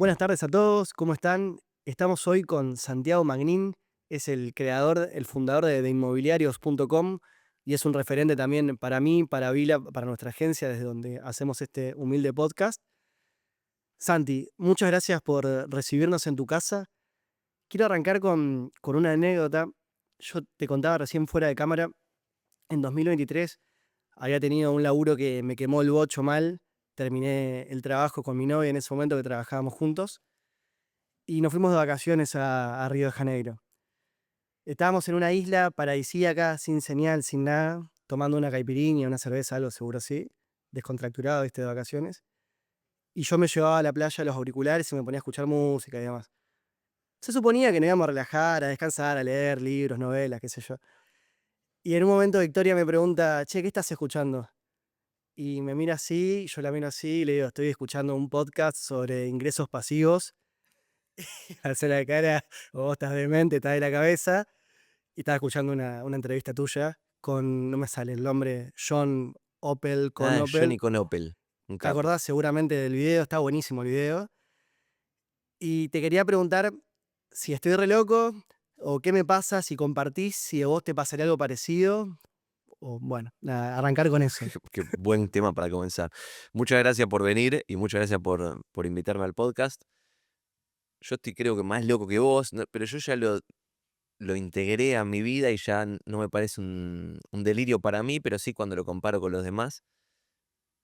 Buenas tardes a todos, ¿cómo están? Estamos hoy con Santiago Magnin, es el creador, el fundador de inmobiliarios.com y es un referente también para mí, para Vila, para nuestra agencia, desde donde hacemos este humilde podcast. Santi, muchas gracias por recibirnos en tu casa. Quiero arrancar con una anécdota. Yo te contaba recién fuera de cámara, en 2023 había tenido un laburo que me quemó el bocho mal. Terminé el trabajo con mi novia en ese momento que trabajábamos juntos y nos fuimos de vacaciones a Río de Janeiro. Estábamos en una isla paradisíaca, sin señal, sin nada, tomando una caipirinha, una cerveza, algo seguro así, descontracturado, de vacaciones. Y yo me llevaba a la playa los auriculares y me ponía a escuchar música y demás. Se suponía que nos íbamos a relajar, a descansar, a leer libros, novelas, qué sé yo. Y en un momento Victoria me pregunta, che, ¿qué estás escuchando? Y me mira así, yo la miro así y le digo, estoy escuchando un podcast sobre ingresos pasivos. Hace la cara, vos estás demente, estás de la cabeza. Y estaba escuchando una entrevista tuya con, no me sale el nombre, John Opel con Ah, Opel. Johnny con Opel, un ¿Te capo. acordás seguramente del video? Está buenísimo el video. Y te quería preguntar si estoy re loco o qué me pasa si compartís, si a vos te pasaría algo parecido. O bueno, nada, arrancar con eso. Qué buen tema para comenzar. Muchas gracias por venir y muchas gracias por invitarme al podcast. Yo estoy creo que más loco que vos, pero yo ya lo integré a mi vida y ya no me parece un delirio para mí, pero sí cuando lo comparo con los demás.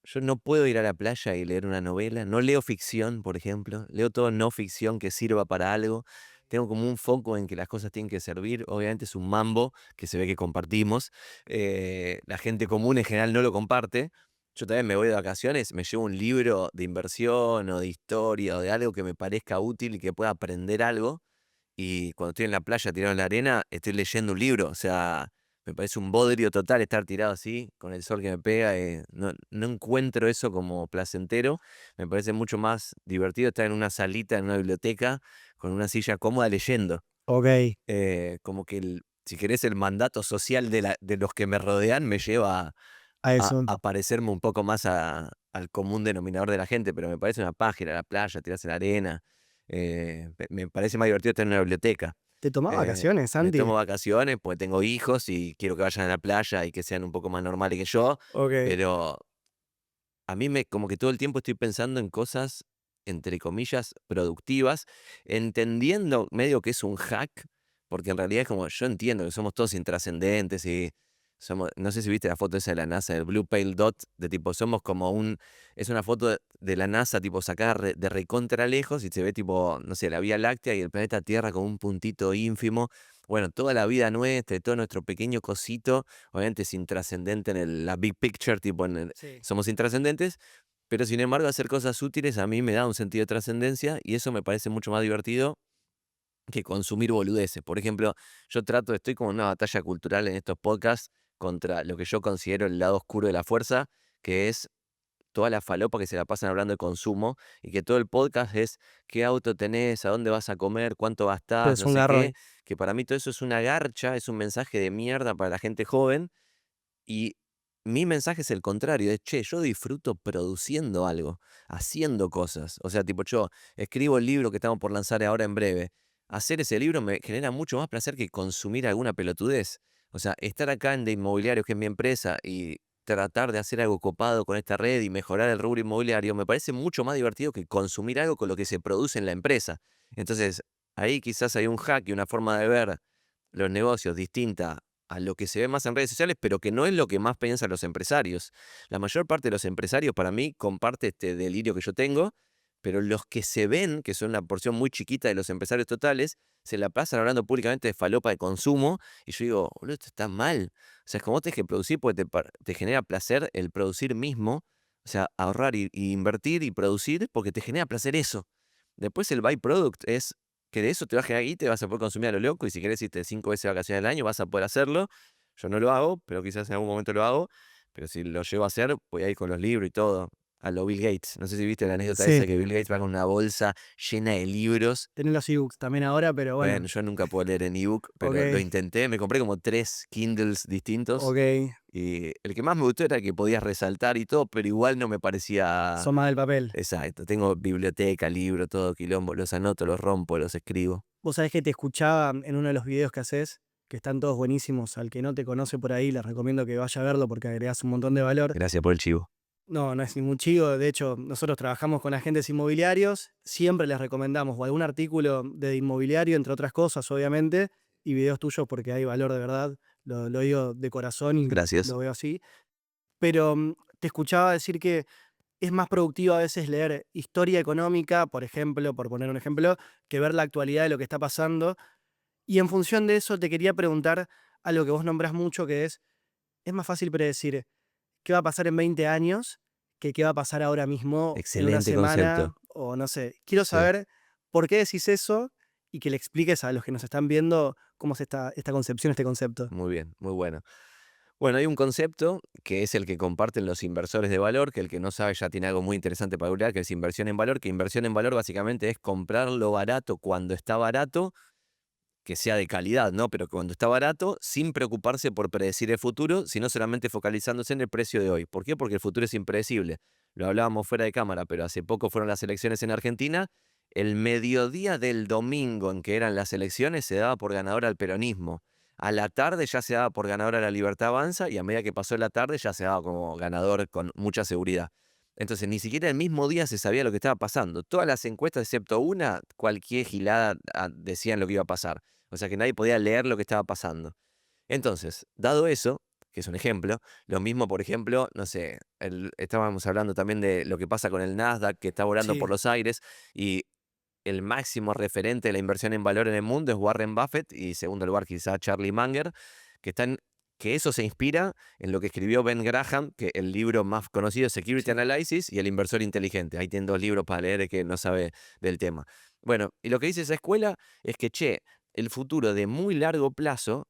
Yo no puedo ir a la playa y leer una novela, no leo ficción, por ejemplo, leo todo no ficción que sirva para algo. Tengo como un foco en que las cosas tienen que servir. Obviamente es un mambo que se ve que compartimos. La gente común en general no lo comparte. Yo también me voy de vacaciones, me llevo un libro de inversión o de historia o de algo que me parezca útil y que pueda aprender algo. Y cuando estoy en la playa tirado en la arena, estoy leyendo un libro. O sea, me parece un bodrio total estar tirado así, con el sol que me pega. No encuentro eso como placentero. Me parece mucho más divertido estar en una salita, en una biblioteca, con una silla cómoda leyendo. Ok, Como que, si querés, el mandato social de los que me rodean me lleva a eso. a parecerme un poco más al común denominador de la gente, pero me parece una página, la playa, tirarse en la arena. Me parece más divertido estar en una biblioteca. ¿Te tomás Eh, vacaciones, Me Santi? tomo vacaciones porque tengo hijos y quiero que vayan a la playa y que sean un poco más normales que yo, Ok. pero a mí como que todo el tiempo estoy pensando en cosas, entre comillas, productivas, entendiendo medio que es un hack, porque en realidad es como, yo entiendo que somos todos intrascendentes y somos, no sé si viste la foto esa de la NASA, el Blue Pale Dot, de tipo, somos como es una foto de la NASA, tipo, sacada de recontra lejos y se ve tipo, no sé, la Vía Láctea y el planeta Tierra con un puntito ínfimo. Bueno, toda la vida nuestra y todo nuestro pequeño cosito, obviamente es intrascendente en la big picture, tipo, Sí. somos intrascendentes, pero sin embargo hacer cosas útiles a mí me da un sentido de trascendencia y eso me parece mucho más divertido que consumir boludeces. Por ejemplo, estoy como en una batalla cultural en estos podcasts contra lo que yo considero el lado oscuro de la fuerza, que es toda la falopa que se la pasan hablando de consumo y que todo el podcast es qué auto tenés, a dónde vas a comer, cuánto gastás, Es no un sé qué, garrón. que para mí todo eso es una garcha, es un mensaje de mierda para la gente joven y mi mensaje es el contrario, es, che, yo disfruto produciendo algo, haciendo cosas. O sea, tipo, yo escribo el libro que estamos por lanzar ahora en breve. Hacer ese libro me genera mucho más placer que consumir alguna pelotudez. O sea, estar acá en De Inmobiliarios, que es mi empresa, y tratar de hacer algo copado con esta red y mejorar el rubro inmobiliario, me parece mucho más divertido que consumir algo con lo que se produce en la empresa. Entonces, ahí quizás hay un hack y una forma de ver los negocios distinta a lo que se ve más en redes sociales, pero que no es lo que más piensan los empresarios. La mayor parte de los empresarios, para mí, comparte este delirio que yo tengo, pero los que se ven, que son una porción muy chiquita de los empresarios totales, se la pasan hablando públicamente de falopa de consumo, y yo digo, boludo, esto está mal. O sea, es como tenés que producir porque te genera placer el producir mismo, o sea, ahorrar y invertir y producir porque te genera placer eso. Después el byproduct es que de eso te va a generar guita y vas a poder consumir a lo loco, y si querés irte 5 veces de vacaciones al año, vas a poder hacerlo. Yo no lo hago, pero quizás en algún momento lo hago, pero si lo llevo a hacer, voy a ir con los libros y todo. a lo Bill Gates. No sé si viste la anécdota esa Sí, que Bill Gates va con una bolsa llena de libros. tenés los ebooks también ahora, pero bueno, Bueno, yo nunca puedo leer en ebook, pero lo ok, intenté. Me compré como 3 Kindles distintos ok, y el que más me gustó era que podías resaltar y todo, pero igual no me parecía son más del papel. exacto. Tengo biblioteca, libro, todo quilombo, los anoto, los rompo, los escribo. Vos sabés que te escuchaba en uno de los videos que haces, que están todos buenísimos. Al que no te conoce por ahí, les recomiendo que vaya a verlo porque agregás un montón de valor. Gracias por el chivo. No, no es ningún chivo. De hecho, nosotros trabajamos con agentes inmobiliarios. Siempre les recomendamos o algún artículo de inmobiliario, entre otras cosas, obviamente, y videos tuyos porque hay valor de verdad. Lo digo de corazón y Gracias. lo veo así. Pero te escuchaba decir que es más productivo a veces leer historia económica, por ejemplo, por poner un ejemplo, que ver la actualidad de lo que está pasando. Y en función de eso, te quería preguntar algo que vos nombrás mucho, que es más fácil predecir qué va a pasar en 20 años que qué va a pasar ahora mismo en una Excelente semana concepto. o no sé. Quiero Sí. saber por qué decís eso y que le expliques a los que nos están viendo cómo es esta concepción, este concepto. Muy bien, muy bueno. Bueno, hay un concepto que es el que comparten los inversores de valor, que el que no sabe ya tiene algo muy interesante para hablar, que es inversión en valor, que inversión en valor básicamente es comprar lo barato cuando está barato, que sea de calidad, ¿no? Pero cuando está barato, sin preocuparse por predecir el futuro, sino solamente focalizándose en el precio de hoy. ¿Por qué? Porque el futuro es impredecible. Lo hablábamos fuera de cámara, pero hace poco fueron las elecciones en Argentina. El mediodía del domingo en que eran las elecciones se daba por ganador al peronismo. A la tarde ya se daba por ganador a la Libertad Avanza y a medida que pasó la tarde ya se daba como ganador con mucha seguridad. Entonces, ni siquiera el mismo día se sabía lo que estaba pasando. Todas las encuestas, excepto una, cualquier gilada decían lo que iba a pasar. O sea que nadie podía leer lo que estaba pasando. Entonces, dado eso, que es un ejemplo, lo mismo, por ejemplo, no sé, estábamos hablando también de lo que pasa con el Nasdaq, que está volando por Sí, los aires, y el máximo referente de la inversión en valor en el mundo es Warren Buffett, y segundo lugar quizá Charlie Munger, que están que eso se inspira en lo que escribió Ben Graham, que el libro más conocido es Security sí, Analysis y El inversor inteligente. Ahí tienen dos libros para leer que no sabe del tema. Bueno, y lo que dice esa escuela es que, che, el futuro de muy largo plazo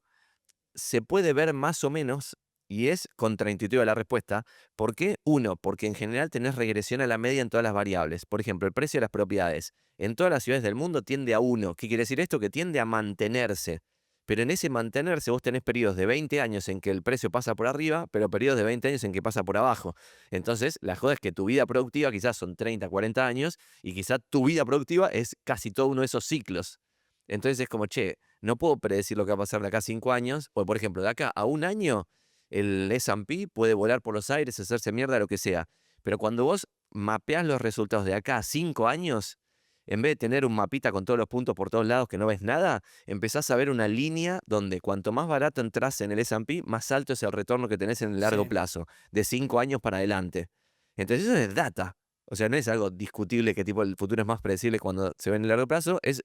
se puede ver más o menos, y es contraintuitiva la respuesta. ¿Por qué? Uno, porque en general tenés regresión a la media en todas las variables. Por ejemplo, el precio de las propiedades. En todas las ciudades del mundo tiende a uno. ¿Qué quiere decir esto? Que tiende a mantenerse. Pero en ese mantenerse vos tenés periodos de 20 años en que el precio pasa por arriba, pero periodos de 20 años en que pasa por abajo. Entonces, la joda es que tu vida productiva quizás son 30, 40 años y quizás tu vida productiva es casi todo uno de esos ciclos. Entonces es como, che, no puedo predecir lo que va a pasar de acá a 5 años, o por ejemplo, de acá a un año, el S&P puede volar por los aires, hacerse mierda, lo que sea. Pero cuando vos mapeás los resultados de acá a 5 años, en vez de tener un mapita con todos los puntos por todos lados que no ves nada, empezás a ver una línea donde cuanto más barato entras en el S&P, más alto es el retorno que tenés en el largo sí, plazo, de 5 años para adelante. Entonces eso es data. O sea, no es algo discutible que tipo el futuro es más predecible cuando se ve en el largo plazo, eso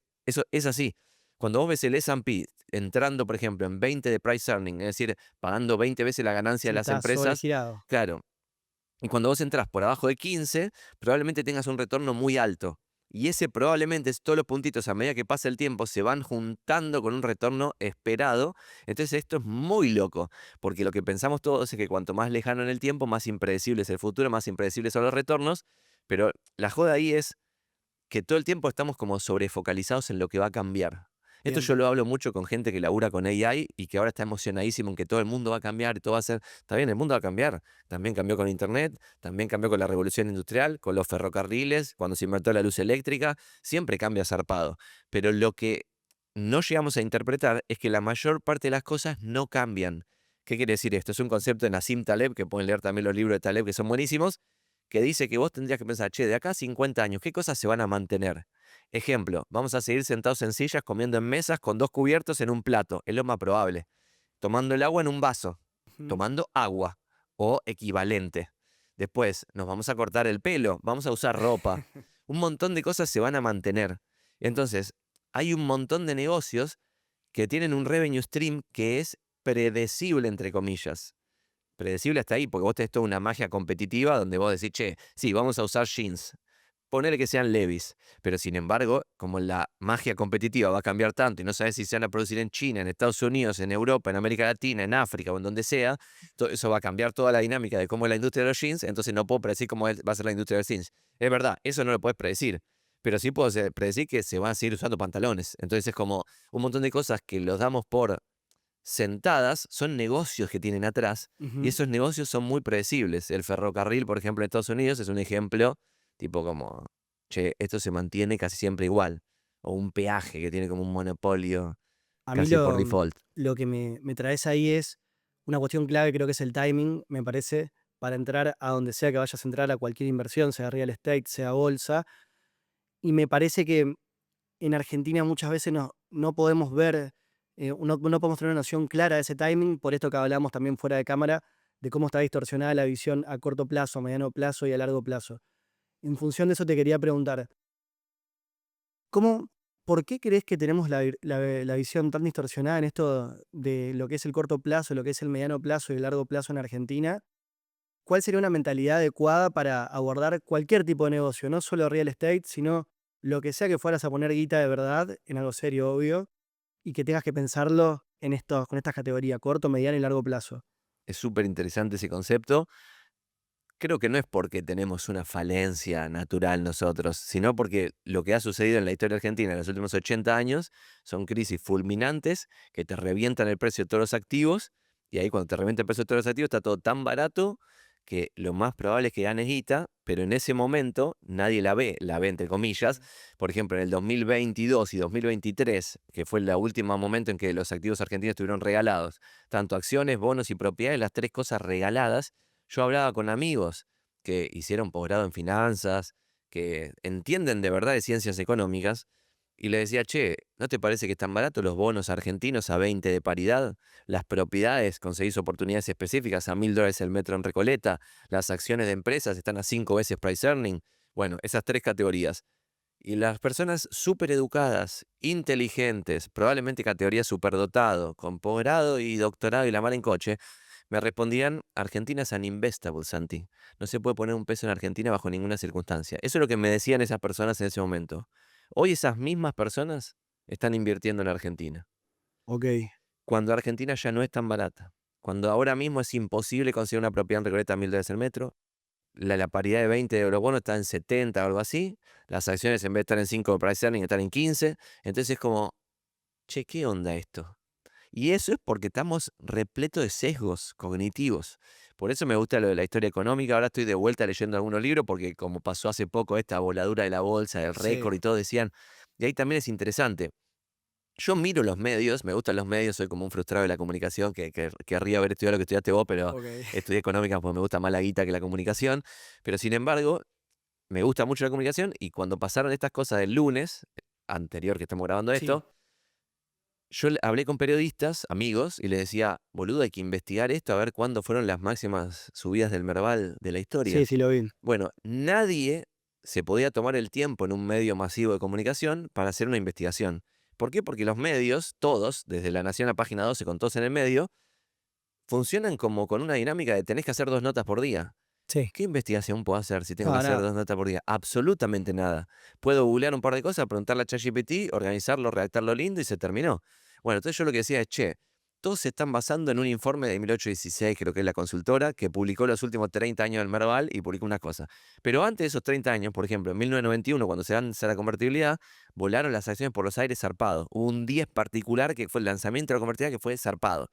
es así. Cuando vos ves el S&P entrando, por ejemplo, en 20 de price earning, es decir, pagando 20 veces la ganancia de sí, las está empresas, sobregirado. claro, y cuando vos entras por abajo de 15, probablemente tengas un retorno muy alto. Y ese probablemente es todos los puntitos a medida que pasa el tiempo se van juntando con un retorno esperado. Entonces esto es muy loco, porque lo que pensamos todos es que cuanto más lejano en el tiempo, más impredecible es el futuro, más impredecibles son los retornos. Pero la joda ahí es que todo el tiempo estamos como sobrefocalizados en lo que va a cambiar. Esto yo Bien, lo hablo mucho con gente que labura con AI y que ahora está emocionadísimo en que todo el mundo va a cambiar y todo va a ser, está bien, el mundo va a cambiar. También cambió con Internet, también cambió con la revolución industrial, con los ferrocarriles, cuando se inventó la luz eléctrica, siempre cambia zarpado. Pero lo que no llegamos a interpretar es que la mayor parte de las cosas no cambian. ¿Qué quiere decir esto? Es un concepto de Nassim Taleb, que pueden leer también los libros de Taleb, que son buenísimos, que dice que vos tendrías que pensar, che, de acá a 50 años, ¿qué cosas se van a mantener? Ejemplo, vamos a seguir sentados en sillas, comiendo en mesas, con dos cubiertos en un plato, es lo más probable. Tomando el agua en un vaso, ujú, tomando agua o equivalente. Después, nos vamos a cortar el pelo, vamos a usar ropa. Un montón de cosas se van a mantener. Entonces, hay un montón de negocios que tienen un revenue stream que es predecible, entre comillas. Predecible hasta ahí, porque vos tenés toda una magia competitiva donde vos decís, che, sí, vamos a usar jeans. ponele que sean levis, pero sin embargo, como la magia competitiva va a cambiar tanto y no sabes si se van a producir en China, en Estados Unidos, en Europa, en América Latina, en África o en donde sea, todo eso va a cambiar toda la dinámica de cómo es la industria de los jeans, entonces no puedo predecir cómo va a ser la industria de los jeans. Es verdad, eso no lo puedes predecir, pero sí puedo predecir que se van a seguir usando pantalones. Entonces es como un montón de cosas que los damos por sentadas, son negocios que tienen atrás y Ujú. esos negocios son muy predecibles. El ferrocarril, por ejemplo, en Estados Unidos es un ejemplo tipo como, che, esto se mantiene casi siempre igual. O un peaje que tiene como un monopolio A mí casi por default. lo que me traes ahí es una cuestión clave, creo que es el timing, me parece, para entrar a donde sea que vayas a entrar a cualquier inversión, sea real estate, sea bolsa. Y me parece que en Argentina muchas veces no podemos ver, no podemos tener una noción clara de ese timing, por esto que hablamos también fuera de cámara, de cómo está distorsionada la visión a corto plazo, a mediano plazo y a largo plazo. En función de eso te quería preguntar, ¿cómo, ¿por qué crees que tenemos la visión tan distorsionada en esto de lo que es el corto plazo, lo que es el mediano plazo y el largo plazo en Argentina? ¿Cuál sería una mentalidad adecuada para abordar cualquier tipo de negocio? No solo real estate, sino lo que sea que fueras a poner guita de verdad en algo serio, obvio, y que tengas que pensarlo con estas categorías, corto, mediano y largo plazo. Es súper interesante ese concepto. Creo que no es porque tenemos una falencia natural nosotros, sino porque lo que ha sucedido en la historia argentina en los últimos 80 años son crisis fulminantes que te revientan el precio de todos los activos y ahí cuando te revienta el precio de todos los activos está todo tan barato que lo más probable es que ganes guita, pero en ese momento nadie la ve entre comillas. Por ejemplo, en el 2022 y 2023, que fue el último momento en que los activos argentinos estuvieron regalados, tanto acciones, bonos y propiedades, las tres cosas regaladas. Yo hablaba con amigos que hicieron posgrado en finanzas, que entienden de verdad de ciencias económicas, y le decía, che, ¿no te parece que están baratos los bonos argentinos a 20 de paridad? Las propiedades, conseguís oportunidades específicas a $1000 el metro en Recoleta, las acciones de empresas están a 5 veces price earning. Bueno, esas tres categorías. Y las personas súper educadas, inteligentes, probablemente categoría superdotado, con posgrado y doctorado y la mala en coche, me respondían, Argentina es uninvestable, Santi. No se puede poner un peso en Argentina bajo ninguna circunstancia. Eso es lo que me decían esas personas en ese momento. Hoy esas mismas personas están invirtiendo en Argentina. Ok. Cuando Argentina ya no es tan barata. Cuando ahora mismo es imposible conseguir una propiedad en Recoleta a $1000 el metro. La paridad de 20 de eurobonos está en 70 o algo así. Las acciones en vez de estar en 5 de price earning están en 15. Entonces es como, che, ¿qué onda esto? Y eso es porque estamos repletos de sesgos cognitivos. Por eso me gusta lo de la historia económica. Ahora estoy de vuelta leyendo algunos libros porque como pasó hace poco esta voladura de la bolsa, del Sí. récord y todo, decían, y ahí también es interesante. Yo miro los medios, me gustan los medios, soy como un frustrado de la comunicación que querría haber estudiado lo que estudiaste vos, pero Ok. estudié económica porque me gusta más la guita que la comunicación. Pero sin embargo, me gusta mucho la comunicación y cuando pasaron estas cosas del lunes, anterior que estamos grabando Sí. esto, yo hablé con periodistas, amigos, y les decía, boludo, hay que investigar esto a ver cuándo fueron las máximas subidas del Merval de la Sí, historia. sí lo vi. Bueno, nadie se podía tomar el tiempo en un medio masivo de comunicación para hacer una investigación. ¿Por qué? Porque los medios, todos, desde La Nación a Página 12 con todos en el medio, funcionan como con una dinámica de tenés que hacer 2 notas por día. Sí. ¿Qué investigación puedo hacer si tengo que No, hacer nada. 2 notas por día? Absolutamente nada. Puedo googlear un par de cosas, preguntarle a ChatGPT, organizarlo, redactarlo lindo y se terminó. Bueno, entonces yo lo que decía es, che, todos se están basando en un informe de 1816, creo que es la consultora, que publicó los últimos 30 años del Merval y publicó una cosa. Pero antes de esos 30 años, por ejemplo, en 1991, cuando se lanza la convertibilidad, volaron las acciones por los aires zarpados. Hubo un día particular que fue el lanzamiento de la convertibilidad que fue zarpado.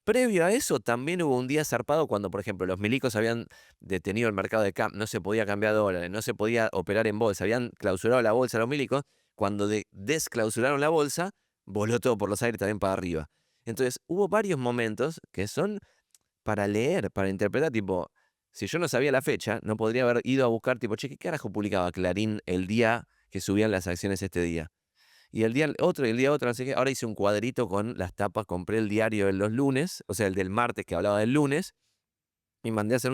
Previo a eso, también hubo un día zarpado cuando, por ejemplo, los milicos habían detenido el mercado de no se podía cambiar dólares, no se podía operar en bolsa, habían clausurado la bolsa los milicos. Cuando desclausuraron la bolsa, voló todo por los aires también para arriba. Entonces, hubo varios momentos que son para leer, para interpretar, tipo, si yo no sabía la fecha, no podría haber ido a buscar, tipo, che, ¿qué carajo publicaba Clarín el día que subían las acciones este día? Y el día otro, y el día otro, no sé qué. Ahora hice un cuadrito con las tapas, compré el diario de los lunes, o sea, el del martes que hablaba del lunes, y mandé a hacer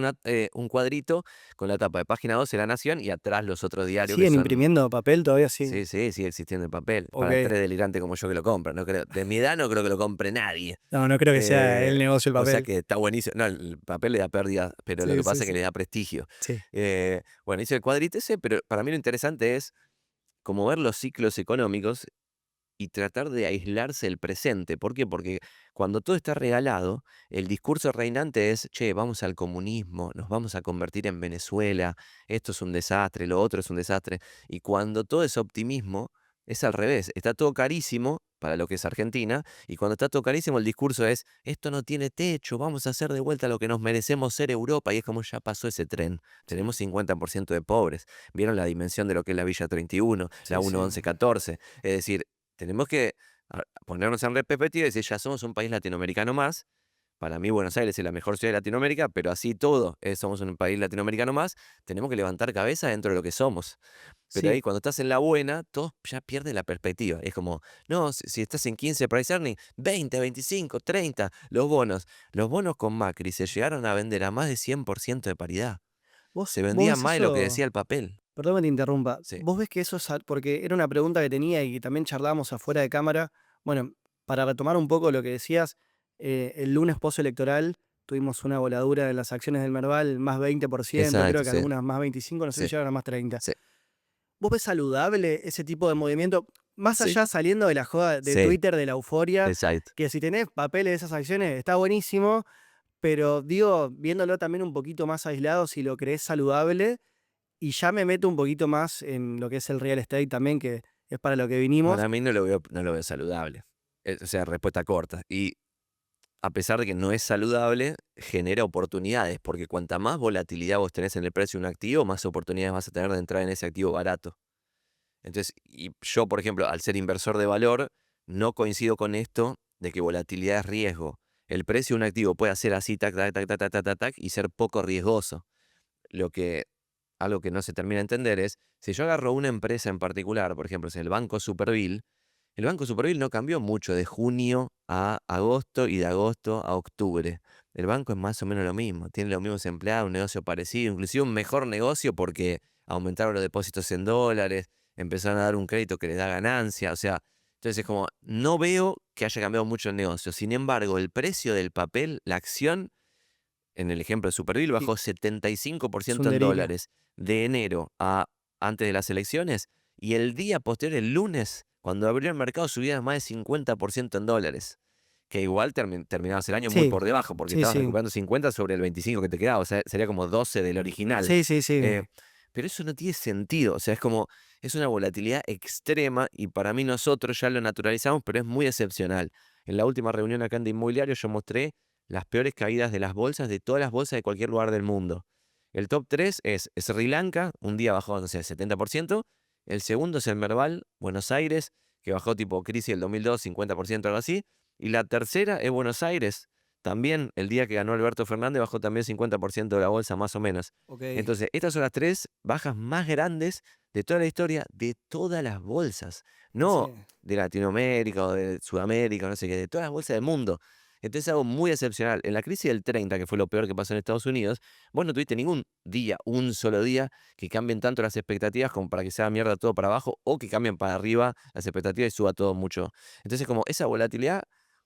un cuadrito con la tapa de Página 12 de La Nación y atrás los otros diarios que ¿Siguen son. imprimiendo papel todavía? Sí. Sí, sí, sigue existiendo el papel. Para Ok. 3 delirantes como yo que lo compran, no creo. De mi edad no creo que lo compre nadie. No, no creo que sea el negocio el O sea papel. que está buenísimo. No, el papel le da pérdida, pero lo Sí, que sí, pasa es que sí. le da prestigio. Sí. Bueno, hice el cuadrito ese, pero para mí lo interesante es como ver los ciclos económicos y tratar de aislarse el presente. ¿Por qué? Porque cuando todo está regalado, el discurso reinante es, che, vamos al comunismo, nos vamos a convertir en Venezuela, esto es un desastre, lo otro es un desastre. Y cuando todo es optimismo, es al revés, está todo carísimo para lo que es Argentina, y cuando está todo carísimo el discurso es, esto no tiene techo, vamos a hacer de vuelta lo que nos merecemos ser Europa, y es como ya pasó ese tren, Sí, tenemos 50% de pobres, vieron la dimensión de lo que es la Villa 31, la sí, sí. 1-11-14, es decir, tenemos que ponernos en perspectiva y decir, ya somos un país latinoamericano más. Para mí Buenos Aires es la mejor ciudad de Latinoamérica, pero así todo, somos un país latinoamericano más. Tenemos que levantar cabeza dentro de lo que somos. Pero Sí, ahí cuando estás en la buena, todo ya pierde la perspectiva. Es como, no, si estás en 15 price earning, 20, 25, 30, los bonos. Los bonos con Macri se llegaron a vender a más de 100% de paridad. Se vos vendía ves más de lo que eso. decía el papel. Perdón que te interrumpa. Sí, ¿Vos ves que eso es porque era una pregunta que tenía y que también charlábamos afuera de cámara? Bueno, para retomar un poco lo que decías, el lunes postelectoral tuvimos una voladura de las acciones del Merval, más 20%, creo exacto, que sí, algunas más 25, no sé sí, si llegaron a más 30. sí, ¿Vos ves saludable ese tipo de movimiento? Más sí, allá saliendo de la joda de sí, Twitter, de la euforia, exacto. que si tenés papeles de esas acciones está buenísimo, pero digo, viéndolo también un poquito más aislado, si lo crees saludable, y ya me meto un poquito más en lo que es el real estate también, que es para lo que vinimos. Para mí no lo veo saludable. O sea, respuesta corta. Y a pesar de que no es saludable, genera oportunidades, porque cuanta más volatilidad vos tenés en el precio de un activo, más oportunidades vas a tener de entrar en ese activo barato. Entonces, y yo, por ejemplo, al ser inversor de valor, no coincido con esto de que volatilidad es riesgo. El precio de un activo puede hacer así, tac, tac, tac, tac, tac, tac, tac, tac, y ser poco riesgoso. Lo que, algo que no se termina de entender es, si yo agarro una empresa en particular, por ejemplo, es el Banco Superville no cambió mucho de junio a agosto y de agosto a octubre. El banco es más o menos lo mismo, tiene los mismos empleados, un negocio parecido, inclusive un mejor negocio porque aumentaron los depósitos en dólares, empezaron a dar un crédito que les da ganancia, o sea, entonces es como, no veo que haya cambiado mucho el negocio. Sin embargo, el precio del papel, la acción, en el ejemplo de Superville, Sí, bajó setenta y cinco por es un ciento en delirio. dólares de enero a antes de las elecciones, y el día posterior, el lunes, cuando abrió el mercado, subía más de 50% en dólares. Que igual terminabas el año muy Sí, por debajo, porque sí, estabas sí. recuperando 50 sobre el 25 que te quedaba, o sea, sería como 12 del original. Sí, sí, sí. Eh, pero eso no tiene sentido, o sea, es una volatilidad extrema y para mí nosotros ya lo naturalizamos, pero es muy excepcional. En la última reunión acá en de Inmobiliario yo mostré las peores caídas de las bolsas, de todas las bolsas de cualquier lugar del mundo. El top 3 es Sri Lanka, un día bajó, no sé, 70%. El segundo es el Merval, Buenos Aires, que bajó tipo crisis del 2002, 50%, algo así. Y la tercera es Buenos Aires. También el día que ganó Alberto Fernández bajó también 50% de la bolsa, más o menos. Ok. Entonces, estas son las tres bajas más grandes de toda la historia de todas las bolsas. No Sí. de Latinoamérica o de Sudamérica, no sé qué, de todas las bolsas del mundo. Entonces, algo muy excepcional. En la crisis del 30, que fue lo peor que pasó en Estados Unidos, vos no tuviste ningún día, un solo día, que cambien tanto las expectativas como para que sea mierda todo para abajo o que cambien para arriba las expectativas y suba todo mucho. Entonces, como esa volatilidad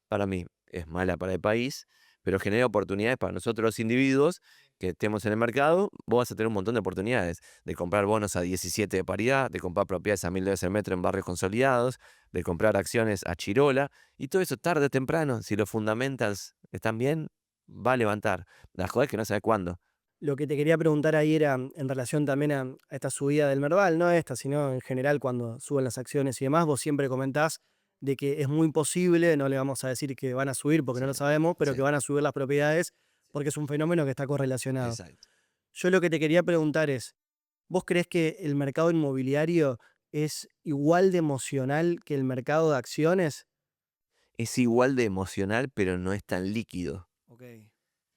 para mí es mala para el país, pero genera oportunidades para nosotros los individuos que estemos en el mercado. Vos vas a tener un montón de oportunidades de comprar bonos a 17 de paridad, de comprar propiedades a $1000 el metro en barrios consolidados, de comprar acciones a Chirola, y todo eso tarde o temprano, si los fundamentals están bien, va a levantar. La joda es que no sabe cuándo. Lo que te quería preguntar ahí era en relación también a esta subida del Merval, no esta, sino en general cuando suben las acciones y demás, vos siempre comentás de que es muy posible, no le vamos a decir que van a subir porque Sí, no lo sabemos, pero sí, que van a subir las propiedades porque es un fenómeno que está correlacionado. exacto. Yo lo que te quería preguntar es, ¿vos crees que el mercado inmobiliario es igual de emocional que el mercado de acciones? Es igual de emocional, pero no es tan líquido. Ok.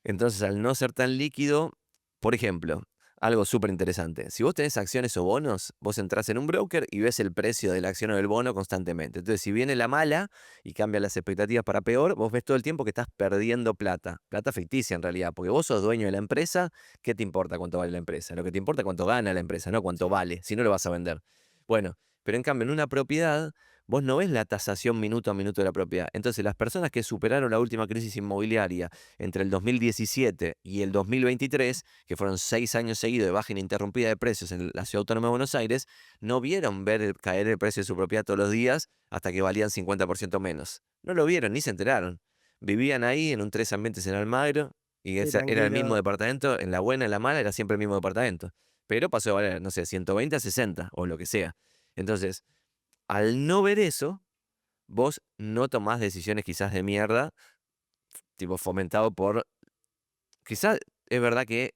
Entonces, al no ser tan líquido, por ejemplo, algo súper interesante. Si vos tenés acciones o bonos, vos entrás en un broker y ves el precio de la acción o del bono constantemente. Entonces, si viene la mala y cambian las expectativas para peor, vos ves todo el tiempo que estás perdiendo plata. Plata ficticia en realidad, porque vos sos dueño de la empresa. ¿Qué te importa cuánto vale la empresa? Lo que te importa es cuánto gana la empresa, no cuánto Sí. vale, si no lo vas a vender. Bueno, pero en cambio, en una propiedad, vos no ves la tasación minuto a minuto de la propiedad. Entonces, las personas que superaron la última crisis inmobiliaria entre el 2017 y el 2023, que fueron 6 años seguidos de baja ininterrumpida de precios en la Ciudad Autónoma de Buenos Aires, no vieron caer el precio de su propiedad todos los días hasta que valían 50% menos. No lo vieron, ni se enteraron. Vivían ahí en un tres ambientes en Almagro y Sí, ese era el mismo tranquilo. departamento, en la buena, en la mala, era siempre el mismo departamento. Pero pasó de valer, no sé, 120 a 60 o lo que sea. Entonces, al no ver eso, vos no tomás decisiones quizás de mierda, tipo fomentado por... Quizás es verdad que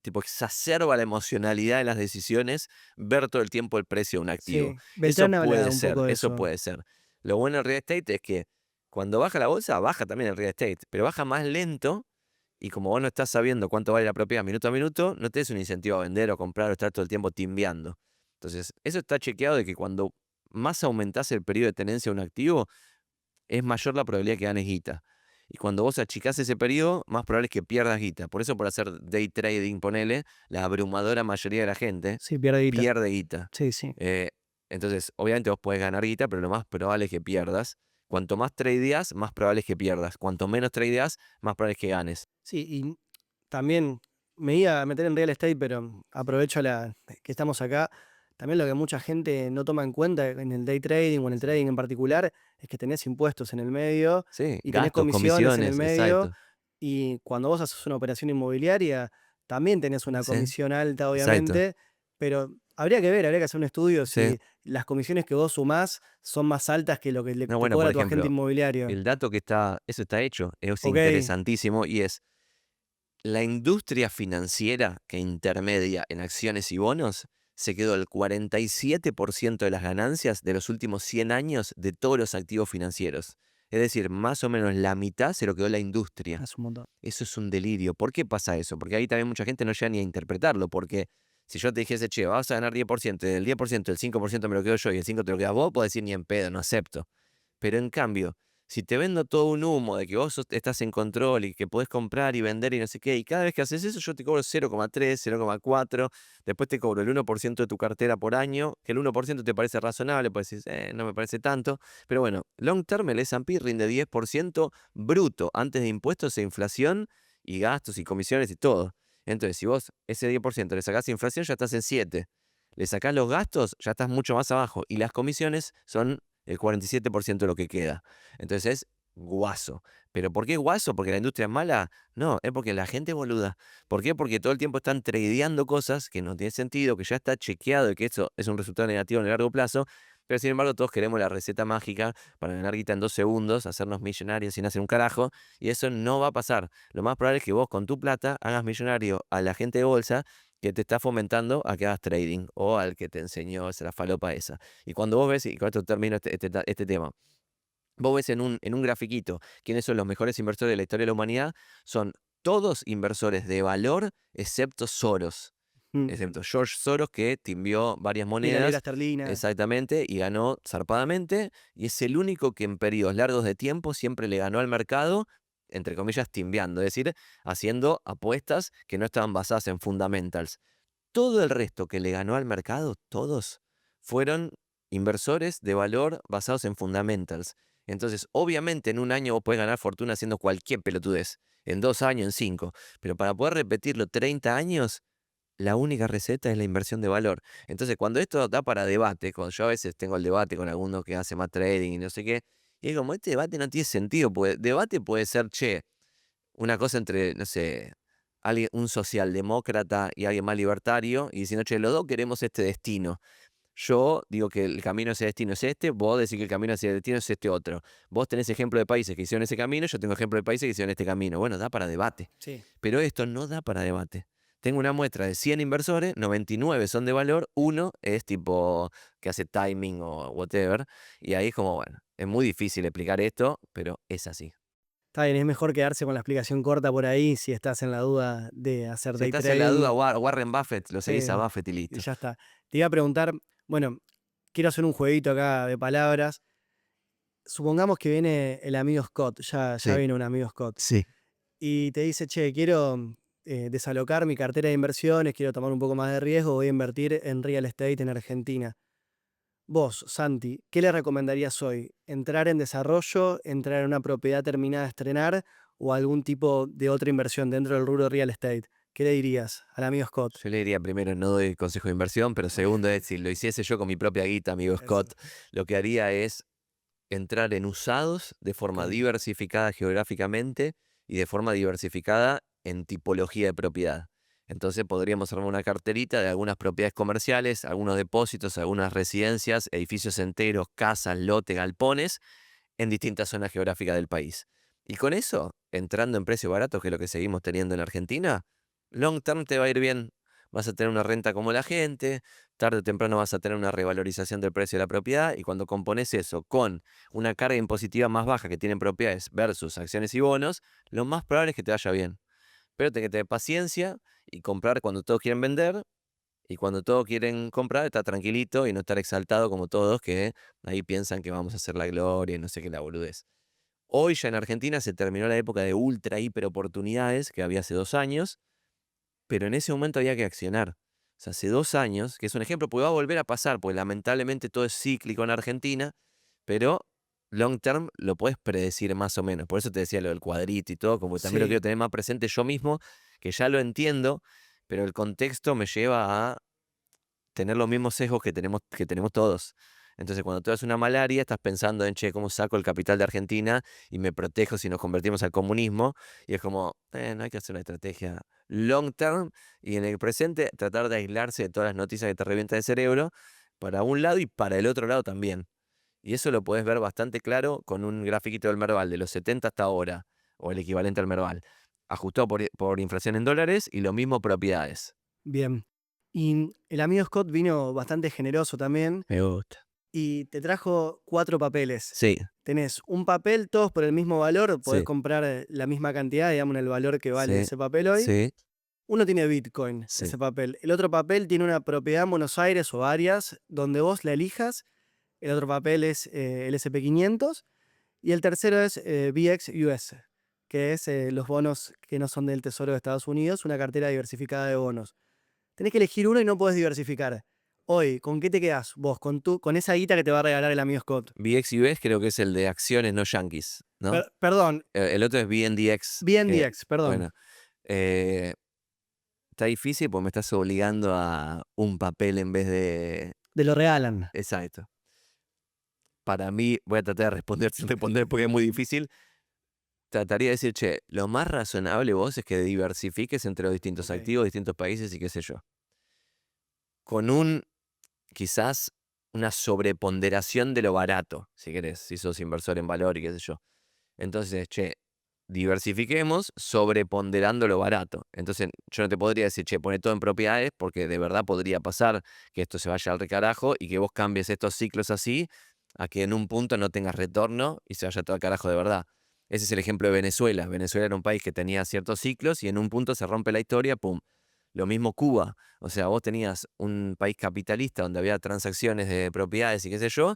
tipo exacerba la emocionalidad de las decisiones ver todo el tiempo el precio de un activo. Sí, Beltrán habla un poco de Eso eso. puede ser. Lo bueno del real estate es que cuando baja la bolsa, baja también el real estate, pero baja más lento y como vos no estás sabiendo cuánto vale la propiedad minuto a minuto, no tenés un incentivo a vender o comprar o estar todo el tiempo timbiando. Entonces, eso está chequeado de que cuando más aumentás el periodo de tenencia de un activo, es mayor la probabilidad que ganes guita. Y cuando vos achicás ese periodo, más probable es que pierdas guita. Por eso, por hacer day trading, ponele, la abrumadora mayoría de la gente Sí, pierde guita. pierde guita. Sí, sí. Eh, entonces, obviamente vos podés ganar guita, pero lo más probable es que pierdas. Cuanto más tradeás, más probable es que pierdas. Cuanto menos tradeás, más probable es que ganes. Sí, y también me iba a meter en real estate, pero aprovecho que estamos acá. También lo que mucha gente no toma en cuenta en el day trading o en el Sí. trading en particular es que tenés impuestos en el medio Sí, y tenés gastos, comisiones en el comisiones, medio. exacto. Y cuando vos haces una operación inmobiliaria, también tenés una Sí, comisión alta, exacto. obviamente, pero habría que ver, habría que hacer un estudio Sí. si las comisiones que vos sumás son más altas que lo que No, te bueno, por cobra tu agente ejemplo, inmobiliario. el dato que está, eso está hecho, es Ok, interesantísimo y es la industria financiera que intermedia en acciones y bonos se quedó el 47% de las ganancias de los últimos 100 años de todos los activos financieros. Es decir, más o menos la mitad se lo quedó la industria. es un montón. Eso es un delirio. ¿Por qué pasa eso? Porque ahí también mucha gente no llega ni a interpretarlo. Porque si yo te dijese, che, vas a ganar 10%, y del 10% el 5% me lo quedo yo y el 5% te lo quedas vos, puedo decir ni en pedo, no acepto. Pero en cambio, si te vendo todo un humo de que vos estás en control y que podés comprar y vender y no sé qué, y cada vez que haces eso yo te cobro 0,3, 0,4, después te cobro el 1% de tu cartera por año, que el 1% te parece razonable, pues decís, no me parece tanto, pero bueno, long term el S&P rinde 10% bruto antes de impuestos e inflación y gastos y comisiones y todo. Entonces, si vos ese 10% le sacás inflación, ya estás en 7. Le sacás los gastos, ya estás mucho más abajo. Y las comisiones son el 47% de lo que queda. Entonces es guaso. ¿Pero por qué guaso? ¿Porque la industria es mala? No, es porque la gente es boluda. ¿Por qué? Porque todo el tiempo están tradeando cosas que no tienen sentido, que ya está chequeado y que eso es un resultado negativo en el largo plazo. Pero sin embargo, todos queremos la receta mágica para ganar guita en 2 segundos, hacernos millonarios sin hacer un carajo. Y eso no va a pasar. Lo más probable es que vos con tu plata hagas millonario a la gente de bolsa que te está fomentando a que hagas trading o al que te enseñó esa la falopa esa. Y cuando vos ves, y con esto termino este tema, vos ves en un grafiquito quiénes son los mejores inversores de la historia de la humanidad, son todos inversores de valor excepto Soros, Mm. excepto George Soros que timbió varias Y la libra monedas, esterlina. exactamente, y ganó zarpadamente, y es el único que en periodos largos de tiempo siempre le ganó al mercado, entre comillas, timbiando, es decir, haciendo apuestas que no estaban basadas en fundamentals. Todo el resto que le ganó al mercado, todos, fueron inversores de valor basados en fundamentals. Entonces, obviamente en un año vos podés ganar fortuna haciendo cualquier pelotudez, en 2 años, en 5, pero para poder repetirlo 30 años, la única receta es la inversión de valor. Entonces, cuando esto da para debate, cuando yo a veces tengo el debate con alguno que hace más trading y no sé qué, y es como, este debate no tiene sentido, debate puede ser, che, una cosa entre, no sé, alguien, un socialdemócrata y alguien más libertario, y diciendo, che, los dos queremos este destino. Yo digo que el camino hacia el destino es este, vos decís que el camino hacia el destino es este otro. Vos tenés ejemplo de países que hicieron ese camino, yo tengo ejemplo de países que hicieron este camino. Bueno, da para debate. Sí. Pero esto no da para debate. Tengo una muestra de 100 inversores, 99 son de valor, uno es tipo que hace timing o whatever, y ahí es como, bueno, es muy difícil explicar esto, pero es así. Está bien, es mejor quedarse con la explicación corta por ahí si estás en la duda de hacer Si day estás en la duda, trading. Warren Buffett, lo seguís a Sí, Buffett y y listo. ya está. Te iba a preguntar, bueno, quiero hacer un jueguito acá de palabras. Supongamos que viene el amigo Scott, ya Sí, viene un amigo Scott, sí. y te dice, che, quiero desalocar mi cartera de inversiones, quiero tomar un poco más de riesgo, voy a invertir en real estate en Argentina. Vos, Santi, ¿qué le recomendarías hoy? ¿Entrar en desarrollo, entrar en una propiedad terminada de estrenar o algún tipo de otra inversión dentro del rubro real estate? ¿Qué le dirías al amigo Scott? Yo le diría primero, no doy consejo de inversión, pero segundo es, si lo hiciese yo con mi propia guita, amigo Eso, Scott, lo que haría es entrar en usados de ok. forma diversificada geográficamente y de forma diversificada en tipología de propiedad. Entonces podríamos armar una carterita de algunas propiedades comerciales, algunos depósitos, algunas residencias, edificios enteros, casas, lotes, galpones en distintas zonas geográficas del país. Y con eso, entrando en precios baratos, que es lo que seguimos teniendo en Argentina, long term te va a ir bien. Vas a tener una renta como la gente, tarde o temprano vas a tener una revalorización del precio de la propiedad y cuando compones eso con una carga impositiva más baja que tienen propiedades versus acciones y bonos, lo más probable es que te vaya bien. Pero ten que tener paciencia y comprar cuando todos quieren vender y cuando todos quieren comprar, estar tranquilito y no estar exaltado como todos que ahí piensan que vamos a hacer la gloria y no sé qué la boludez. Hoy ya en Argentina se terminó la época de ultra hiper oportunidades que había hace 2 años, pero en ese momento había que accionar. O sea, hace 2 años, que es un ejemplo, porque va a volver a pasar, porque lamentablemente todo es cíclico en Argentina, pero long term lo puedes predecir más o menos. Por eso te decía lo del cuadrito y todo, como también lo Sí, quiero tener más presente yo mismo, que ya lo entiendo, pero el contexto me lleva a tener los mismos sesgos que tenemos todos. Entonces, cuando tú haces una malaria, estás pensando en, che, ¿cómo saco el capital de Argentina y me protejo si nos convertimos al comunismo? Y es como, no hay que hacer una estrategia long term y en el presente tratar de aislarse de todas las noticias que te revientan el cerebro para un lado y para el otro lado también. Y eso lo puedes ver bastante claro con un grafiquito del Merval, de los 70 hasta ahora, o el equivalente al Merval, ajustado por inflación en dólares y lo mismo propiedades. bien. Y el amigo Scott vino bastante generoso también Me gusta. y te trajo 4 papeles. Sí, Tenés un papel, todos por el mismo valor, podés sí. comprar la misma cantidad, digamos, el valor que vale Sí, ese papel hoy. sí, Uno tiene Bitcoin, sí. ese papel. El otro papel tiene una propiedad en Buenos Aires o varias, donde vos la elijas. El otro papel es el SP500. Y el tercero es BXUS, que es los bonos que no son del Tesoro de Estados Unidos, una cartera diversificada de bonos. Tenés que elegir uno y no podés diversificar. Hoy, ¿con qué te quedás vos? Con esa guita que te va a regalar el amigo Scott. BXUS creo que es el de acciones no yankees, ¿no? Perdón, El otro es BNDX, que, BNDX, perdón. bueno, eh, está difícil porque me estás obligando a un papel en vez de... Te lo regalan. Exacto. Para mí, voy a tratar de responder sin responder porque es muy difícil. Trataría de decir, che, lo más razonable vos es que diversifiques entre los distintos Ok. activos, distintos países y qué sé yo. Con un, quizás, una sobreponderación de lo barato, si querés, si sos inversor en valor y qué sé yo. Entonces, che, diversifiquemos sobreponderando lo barato. Entonces, yo no te podría decir, che, pone todo en propiedades, porque de verdad podría pasar que esto se vaya al recarajo y que vos cambies estos ciclos así a que en un punto no tengas retorno y se vaya todo al carajo de verdad. Ese es el ejemplo de Venezuela. Venezuela era un país que tenía ciertos ciclos y en un punto se rompe la historia, pum. Lo mismo Cuba. O sea, vos tenías un país capitalista donde había transacciones de propiedades y qué sé yo,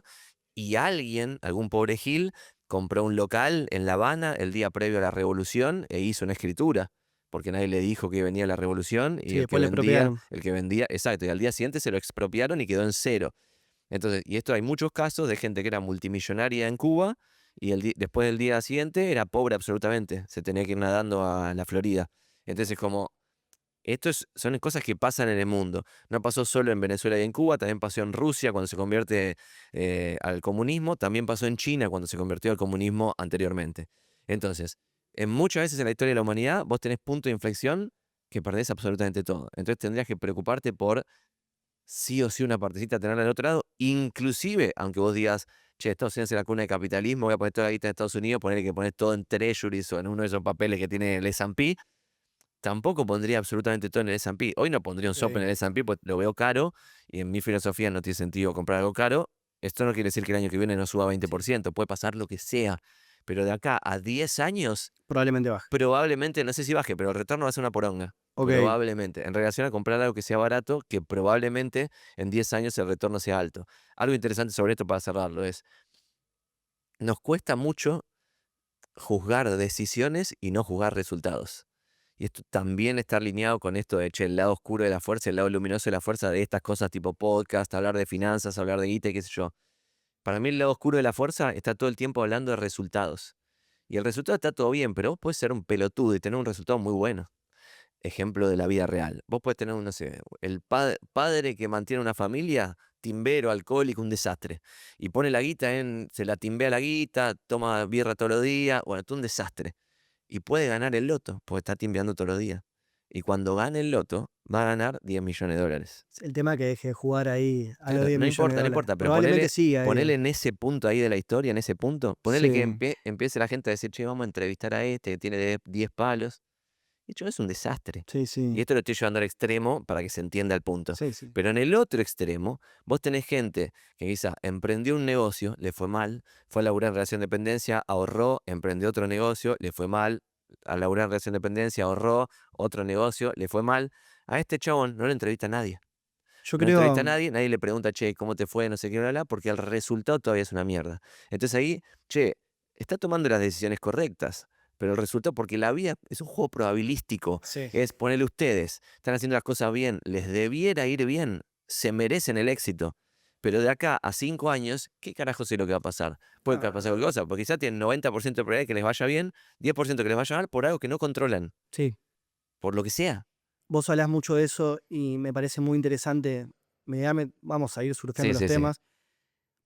y alguien, algún pobre Gil, compró un local en La Habana el día previo a la revolución e hizo una escritura, porque nadie le dijo que venía la revolución y Sí, después le expropiaron. el que vendía, exacto, y al día siguiente se lo expropiaron y quedó en cero. Entonces, y esto hay muchos casos de gente que era multimillonaria en Cuba y después del día siguiente era pobre absolutamente, se tenía que ir nadando a la Florida. Entonces, como son cosas que pasan en el mundo. No pasó solo en Venezuela y en Cuba, también pasó en Rusia cuando se convierte al comunismo, también pasó en China cuando se convirtió al comunismo anteriormente. Entonces, en muchas veces en la historia de la humanidad vos tenés punto de inflexión que perdés absolutamente todo. Entonces tendrías que preocuparte por sí o sí una partecita tenerla del otro lado, inclusive, aunque vos digas, che, Estados Unidos es la cuna de capitalismo, voy a poner toda la guita en Estados Unidos, ponerle que poner todo en treasuries o en uno de esos papeles que tiene el S&P, tampoco pondría absolutamente todo en el S&P. Hoy no pondría un sope en Sí. el S&P porque lo veo caro y en mi filosofía no tiene sentido comprar algo caro. Esto no quiere decir que el año que viene no suba Sí. 20%, puede pasar lo que sea. pero de acá a 10 años, Probablemente baje. probablemente, no sé si baje, pero el retorno va a ser una poronga. Ok. Probablemente, en relación a comprar algo que sea barato, que probablemente en 10 años el retorno sea alto. Algo interesante sobre esto para cerrarlo es, nos cuesta mucho juzgar decisiones y no juzgar resultados. Y esto también está alineado con esto de, che, el lado oscuro de la fuerza, el lado luminoso de la fuerza de estas cosas tipo podcast, hablar de finanzas, hablar de guita, y qué sé yo. Para mí el lado oscuro de la fuerza está todo el tiempo hablando de resultados. Y el resultado está todo bien, pero vos podés ser un pelotudo y tener un resultado muy bueno. Ejemplo de la vida real. Vos podés tener, no sé, el padre que mantiene una familia, timbero, alcohólico, un desastre. Y pone la guita se la timbea la guita, toma birra todos los días, bueno, todo un desastre. Y puede ganar el loto, porque está timbeando todos los días. Y cuando gane el loto, va a ganar 10 millones de dólares. El tema que deje de jugar ahí a los Claro, 10 no millones de importa, no dólares. importa, pero Probablemente siga ahí. ponele en ese punto ahí de la historia, en ese punto, ponele que Sí, empiece la gente a decir, che, vamos a entrevistar a este que tiene 10 palos. De hecho, es un desastre. sí, Y sí. esto lo estoy llevando al extremo para que se entienda el punto. Sí, sí. Pero en el otro extremo, vos tenés gente que quizá emprendió un negocio, le fue mal, fue a laburar en relación de dependencia, ahorró, emprendió otro negocio, le fue mal, a laburar en relación de dependencia, ahorró, otro negocio, le fue mal. A este chabón no le entrevista a nadie. Yo No entrevista a creo, nadie, nadie le pregunta, che, ¿cómo te fue? No sé qué, bla, bla, porque el resultado todavía es una mierda. Entonces ahí, che, está tomando las decisiones correctas, pero el resultado, porque la vida es un juego probabilístico, sí. es ponerle ustedes, están haciendo las cosas bien, les debiera ir bien, se merecen el éxito. Pero de acá a 5 años, ¿qué carajo sé lo que va a pasar? Puede pasar cualquier Ah, cosa, porque quizá tienen 90% de probabilidad de que les vaya bien, 10% que les vaya mal por algo que no controlan, sí. por lo que sea. Vos hablás mucho de eso y me parece muy interesante. Vamos a ir surfeando Sí, los sí, sí. temas.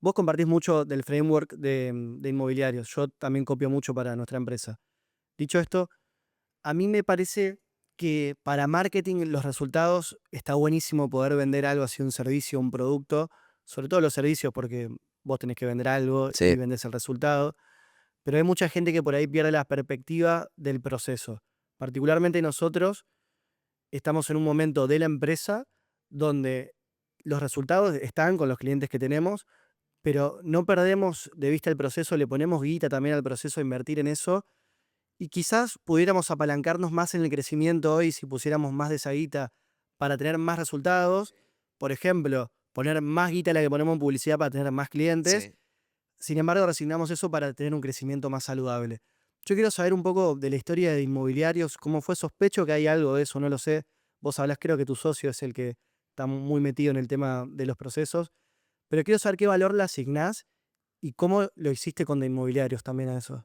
Vos compartís mucho del framework de inmobiliarios. Yo también copio mucho para nuestra empresa. Dicho esto, a mí me parece que para marketing los resultados está buenísimo poder vender algo así, un servicio, un producto, sobre todo los servicios porque vos tenés que vender algo Sí, y vendés el resultado, pero hay mucha gente que por ahí pierde la perspectiva del proceso. Particularmente nosotros estamos en un momento de la empresa donde los resultados están con los clientes que tenemos, pero no perdemos de vista el proceso, le ponemos guita también al proceso, invertir en eso y quizás pudiéramos apalancarnos más en el crecimiento hoy si pusiéramos más de esa guita para tener más resultados. Por ejemplo, poner más guita a la que ponemos en publicidad para tener más clientes. sí. Sin embargo, resignamos eso para tener un crecimiento más saludable. Yo quiero saber un poco de la historia de inmobiliarios, cómo fue, sospecho que hay algo de eso, no lo sé. Vos hablás, creo que tu socio es el que está muy metido en el tema de los procesos, pero quiero saber qué valor le asignás y cómo lo hiciste con de inmobiliarios también a eso.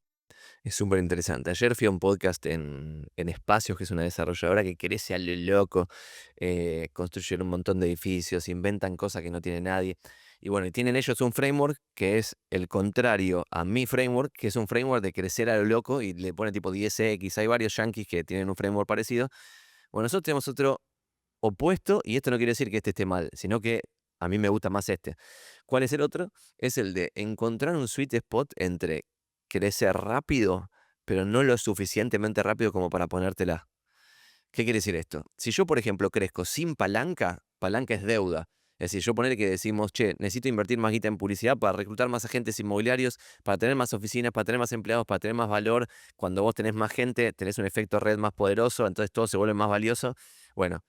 Es súper interesante. Ayer fui a un podcast en Espacios, que es una desarrolladora que crece a lo loco, construyen un montón de edificios, inventan cosas que no tiene nadie. Y bueno, y tienen ellos un framework que es el contrario a mi framework, que es un framework de crecer a lo loco y le ponen tipo 10x. Hay varios yankees que tienen un framework parecido. Bueno, nosotros tenemos otro opuesto y esto no quiere decir que este esté mal, sino que a mí me gusta más este. ¿Cuál es el otro? Es el de encontrar un sweet spot entre crecer rápido, pero no lo suficientemente rápido como para ponértela. ¿Qué quiere decir esto? Si yo, por ejemplo, crezco sin palanca, palanca es deuda. Es decir, yo poner que decimos, che, necesito invertir más guita en publicidad para reclutar más agentes inmobiliarios, para tener más oficinas, para tener más empleados, para tener más valor. Cuando vos tenés más gente, tenés un efecto red más poderoso, entonces todo se vuelve más valioso. Bueno,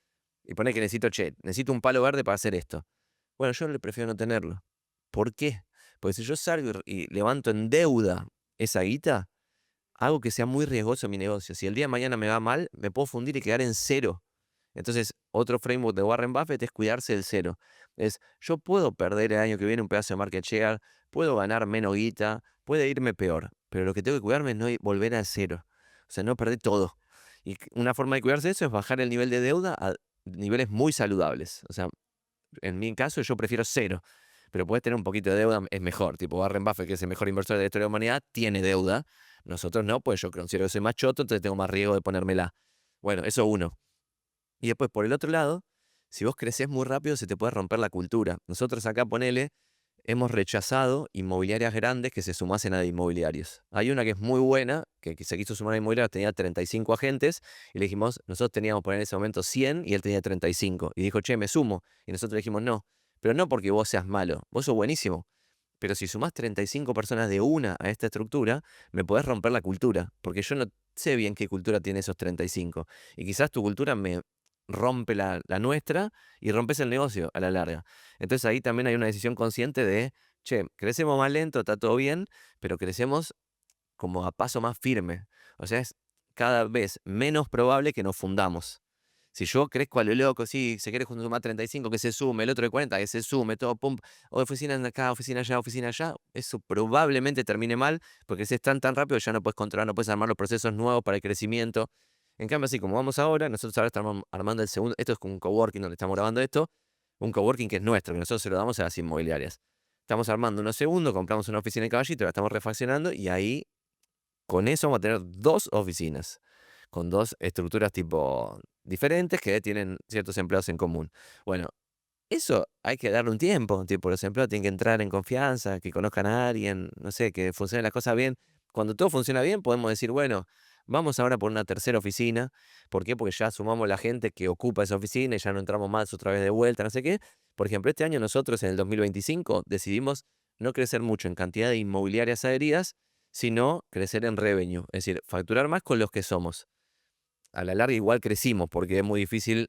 y poner que necesito, che, necesito un palo verde para hacer esto. Bueno, yo le prefiero no tenerlo. ¿Por qué? Porque si yo salgo y levanto en deuda esa guita, hago que sea muy riesgoso mi negocio. Si el día de mañana me va mal, me puedo fundir y quedar en cero. Entonces, otro framework de Warren Buffett es cuidarse del cero. Yo puedo perder el año que viene un pedazo de market share, puedo ganar menos guita, puede irme peor, pero lo que tengo que cuidarme es no volver al cero. O sea, no perder todo. Y una forma de cuidarse de eso es bajar el nivel de deuda a niveles muy saludables. O sea, en mi caso yo prefiero cero, pero puedes tener un poquito de deuda, es mejor. Tipo Warren Buffett, que es el mejor inversor de la historia de la humanidad, tiene deuda. Nosotros no, pues yo considero que soy más choto, entonces tengo más riesgo de ponérmela. Bueno, eso uno. Y después, por el otro lado, si vos creces muy rápido, se te puede romper la cultura. Nosotros acá, ponele, hemos rechazado inmobiliarias grandes que se sumasen a de inmobiliarios. Hay una que es muy buena, que se quiso sumar a inmobiliarias, tenía 35 agentes, y le dijimos, nosotros teníamos poner en ese momento 100 y él tenía 35. Y dijo, che, me sumo. Y nosotros le dijimos, no, pero no porque vos seas malo, vos sos buenísimo. Pero si sumás 35 personas de una a esta estructura, me podés romper la cultura, porque yo no sé bien qué cultura tiene esos 35. Y quizás tu cultura me rompe la nuestra y rompes el negocio a la larga. Entonces ahí también hay una decisión consciente de, che, crecemos más lento, está todo bien, pero crecemos como a paso más firme. O sea, es cada vez menos probable que nos fundamos. Si yo crezco a lo loco, sí, se quiere sumar 35, que se sume, el otro de 40, que se sume, todo, pum, o oficina acá, oficina allá, eso probablemente termine mal, porque si es tan rápido ya no puedes controlar, no puedes armar los procesos nuevos para el crecimiento. En cambio, así como vamos ahora, nosotros ahora estamos armando el segundo, esto es como un coworking donde estamos grabando esto, un coworking que es nuestro, que nosotros se lo damos a las inmobiliarias. Estamos armando uno segundo, compramos una oficina en Caballito, la estamos refaccionando y ahí con eso vamos a tener 2 oficinas, con 2 estructuras tipo diferentes que tienen ciertos empleados en común. Bueno, eso hay que darle un tiempo, tipo, los empleados tienen que entrar en confianza, que conozcan a alguien, no sé, que funcionen las cosas bien. Cuando todo funciona bien, podemos decir, bueno, vamos ahora por una tercera oficina. ¿Por qué? Porque ya sumamos la gente que ocupa esa oficina y ya no entramos más otra vez de vuelta, no sé qué. Por ejemplo, este año nosotros en el 2025 decidimos no crecer mucho en cantidad de inmobiliarias adheridas, sino crecer en revenue, es decir, facturar más con los que somos. A la larga igual crecimos porque es muy difícil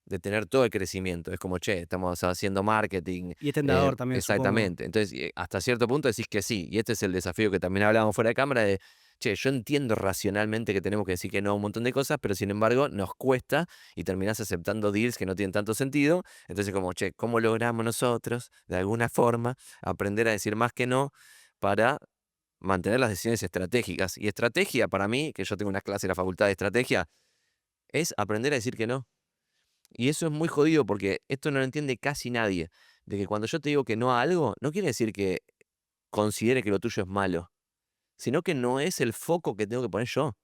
de tener todo el crecimiento. Es como, che, estamos haciendo marketing. Y es tentador también, supongo. Exactamente. Entonces, hasta cierto punto decís que sí. Y este es el desafío que también hablábamos fuera de cámara de, che, yo entiendo racionalmente que tenemos que decir que no a un montón de cosas, pero sin embargo nos cuesta y terminás aceptando deals que no tienen tanto sentido. Entonces, como, che, ¿cómo logramos nosotros, de alguna forma, aprender a decir más que no para mantener las decisiones estratégicas? Y estrategia para mí, que yo tengo una clase en la facultad de estrategia, es aprender a decir que no. Y eso es muy jodido porque esto no lo entiende casi nadie. De que cuando yo te digo que no a algo, no quiere decir que considere que lo tuyo es malo, sino que no es el foco que tengo que poner yo.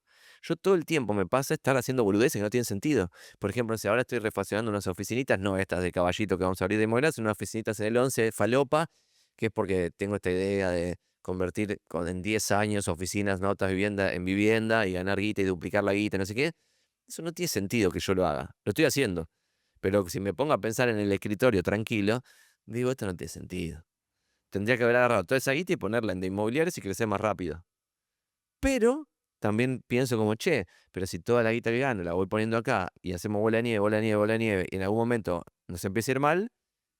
Yo todo el tiempo me pasa estar haciendo boludeces que no tienen sentido. Por ejemplo, si ahora estoy refaccionando unas oficinitas, no estas de caballito que vamos a abrir de Moreras, sino unas oficinitas en el 11 falopa, que es porque tengo esta idea de convertir en 10 años oficinas, notas, vivienda en vivienda y ganar guita y duplicar la guita, no sé qué. Eso no tiene sentido que yo lo haga. Lo estoy haciendo. Pero si me pongo a pensar en el escritorio tranquilo, digo, esto no tiene sentido. Tendría que haber agarrado toda esa guita y ponerla en de inmobiliarios y crecer más rápido. Pero también pienso como, che, pero si toda la guita que gano la voy poniendo acá y hacemos bola de nieve, bola de nieve, bola de nieve, y en algún momento nos empieza a ir mal,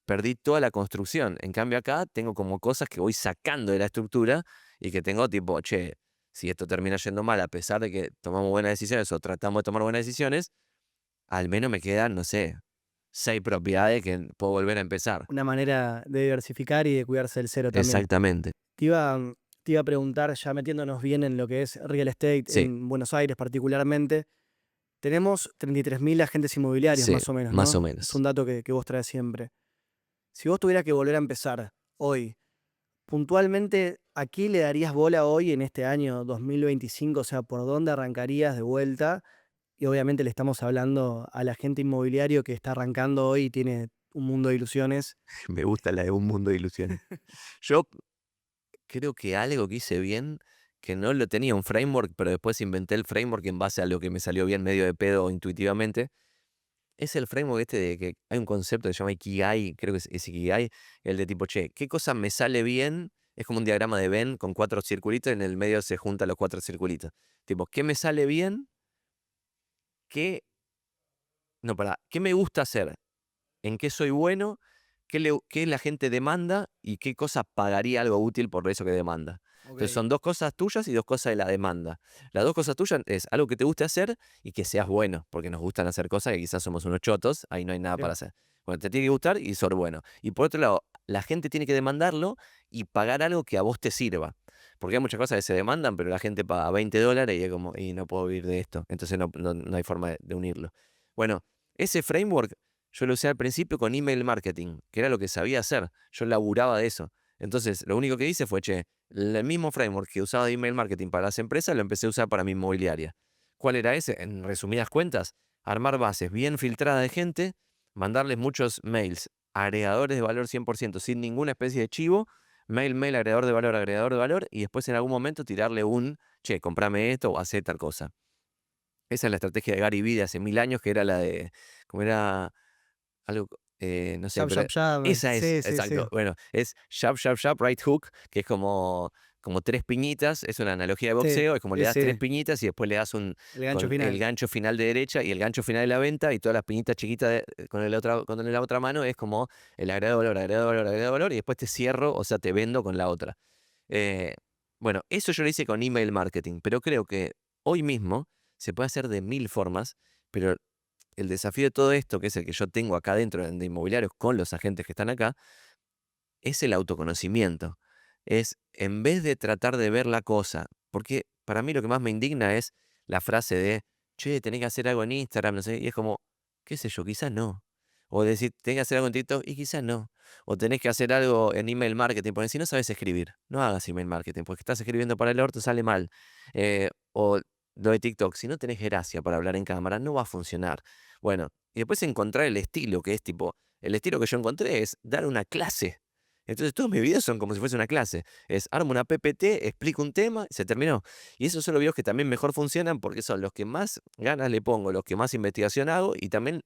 perdí toda la construcción. En cambio acá tengo como cosas que voy sacando de la estructura y que tengo tipo, che, si esto termina yendo mal, a pesar de que tomamos buenas decisiones o tratamos de tomar buenas decisiones, al menos me quedan, no sé, 6 propiedades que puedo volver a empezar. Una manera de diversificar y de cuidarse del cero también. Exactamente. Te iba, te iba a preguntar, ya metiéndonos bien en lo que es real estate, Sí, en Buenos Aires particularmente, tenemos 33.000 agentes inmobiliarios sí, más o menos, más o ¿no? Es un menos. dato que vos traes siempre. Si vos tuvieras que volver a empezar hoy, puntualmente, ¿a qué le darías bola hoy en este año 2025? O sea, ¿por dónde arrancarías de vuelta? Y obviamente le estamos hablando al agente inmobiliario que está arrancando hoy y tiene un mundo de ilusiones. Me gusta la de un mundo de ilusiones. Yo creo que algo que hice bien, que no lo tenía un framework, pero después inventé el framework en base a lo que me salió bien medio de pedo intuitivamente, es el framework este de que hay un concepto que se llama Ikigai, creo que es Ikigai, el de tipo, che, ¿qué cosa me sale bien? Es como un diagrama de Venn con 4 circulitos, y en el medio se juntan los 4 circulitos. Tipo, ¿qué me sale bien? ¿Qué, no, para, ¿qué me gusta hacer? ¿En qué soy bueno? ¿Qué la gente demanda? ¿Y qué cosa pagaría algo útil por eso que demanda? Entonces Ok. son 2 cosas tuyas y 2 cosas de la demanda. Las 2 cosas tuyas es algo que te guste hacer y que seas bueno, porque nos gustan hacer cosas que quizás somos unos chotos, ahí no hay nada Sí. para hacer. Bueno, te tiene que gustar y ser bueno. Y por otro lado, la gente tiene que demandarlo y pagar algo que a vos te sirva. Porque hay muchas cosas que se demandan, pero la gente paga $20 y es como, y no puedo vivir de esto. Entonces no hay forma de unirlo. Bueno, ese framework yo lo usé al principio con email marketing, que era lo que sabía hacer. Yo laburaba de eso. Entonces, lo único que hice fue, che, el mismo framework que usaba de email marketing para las empresas, lo empecé a usar para mi inmobiliaria. ¿Cuál era ese? En resumidas cuentas, armar bases bien filtradas de gente, mandarles muchos mails, agregadores de valor 100%, sin ninguna especie de chivo, mail, agregador de valor, y después en algún momento tirarle un, che, comprame esto o hacé tal cosa. Esa es la estrategia de Gary Vee de hace 1000 años, que era la de, como era algo, no sé, Jab, pero jab, jab. esa es, Sí, sí, sí. exacto. Bueno, es jab, jab, jab, right hook, que es como tres piñitas, es una analogía de Sí, boxeo, es como le sí, das tres sí. piñitas y después le das El gancho con el final. gancho final de derecha y el gancho final de la venta y todas las piñitas chiquitas con la otra mano es como el agregado valor, agregado valor, agregado valor y después te cierro, o sea, te vendo con la otra. Eh, bueno, eso yo lo hice con email marketing, pero creo que hoy mismo se puede hacer de mil formas, pero el desafío de todo esto, que es el que yo tengo acá dentro de inmobiliarios con los agentes que están acá, es el autoconocimiento. Es en vez de tratar de ver la cosa, porque para mí lo que más me indigna es la frase de, che, tenés que hacer algo en Instagram, no sé, y es como, qué sé yo, quizás no. O decir, tenés que hacer algo en TikTok y quizás no. O tenés que hacer algo en email marketing, porque si no sabes escribir, no hagas email marketing, porque estás escribiendo para el orto, sale mal. O lo de TikTok, si no tenés gracia para hablar en cámara, no va a funcionar. Bueno, y después encontrar el estilo, que es tipo, el estilo que yo encontré es dar una clase. Entonces todos mis videos son como si fuese una clase. Es armo una PPT, explico un tema y se terminó. Y esos son los videos que también mejor funcionan porque son los que más ganas le pongo, los que más investigación hago y también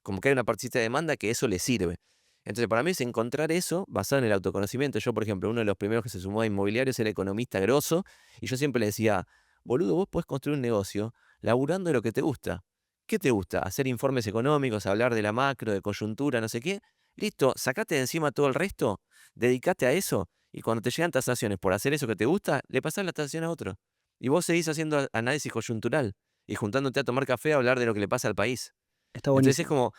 como que hay una partecita de demanda que eso le sirve. Entonces para mí es encontrar eso basado en el autoconocimiento. Yo, por ejemplo, uno de los primeros que se sumó a inmobiliarios era economista grosso y yo siempre le decía, boludo, vos podés construir un negocio laburando de lo que te gusta. ¿Qué te gusta? Hacer informes económicos, hablar de la macro, de coyuntura, no sé qué. Listo, sacate de encima todo el resto, dedicate a eso y cuando te llegan tasaciones por hacer eso que te gusta, le pasás la tasación a otro. Y vos seguís haciendo análisis coyuntural y juntándote a tomar café a hablar de lo que le pasa al país. Está Entonces es buenísimo. como,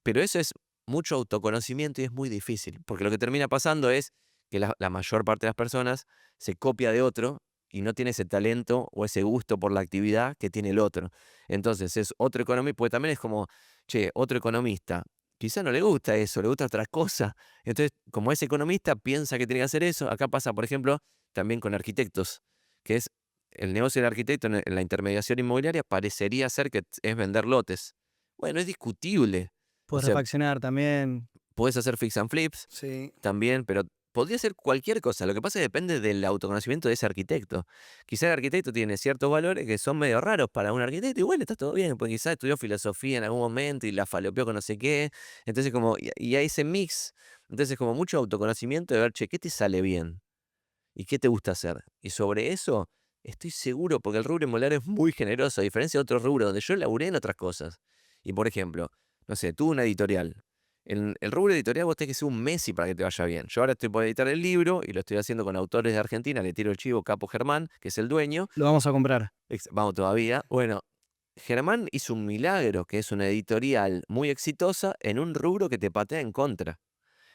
pero eso es mucho autoconocimiento y es muy difícil, porque lo que termina pasando es que la mayor parte de las personas se copia de otro y no tiene ese talento o ese gusto por la actividad que tiene el otro. Entonces es otro economista, pues también es como, che, otro economista, quizá no le gusta eso, le gusta otra cosa. Entonces, como es economista, piensa que tiene que hacer eso. Acá pasa, por ejemplo, también con arquitectos, que es el negocio del arquitecto en la intermediación inmobiliaria parecería ser que es vender lotes. Bueno, es discutible. O Puedes sea, refaccionar también. puedes hacer fix and flips Sí. también, pero podría ser cualquier cosa. Lo que pasa es que depende del autoconocimiento de ese arquitecto. Quizá el arquitecto tiene ciertos valores que son medio raros para un arquitecto y bueno, está todo bien, porque quizás estudió filosofía en algún momento y la falopeó con no sé qué. Entonces, como, y hay ese mix. Entonces, como mucho autoconocimiento de ver, che, ¿qué te sale bien? ¿Y qué te gusta hacer? Y sobre eso, estoy seguro, porque el rubro inmobiliario es muy generoso, a diferencia de otros rubros donde yo laburé en otras cosas. Y por ejemplo, no sé, tuve una editorial. En el rubro editorial vos tenés que ser un Messi para que te vaya bien. Yo ahora estoy por editar el libro y lo estoy haciendo con autores de Argentina, le tiro el chivo Capo Germán, que es el dueño. Lo vamos a comprar. Vamos todavía. Bueno, Germán hizo un milagro, que es una editorial muy exitosa en un rubro que te patea en contra.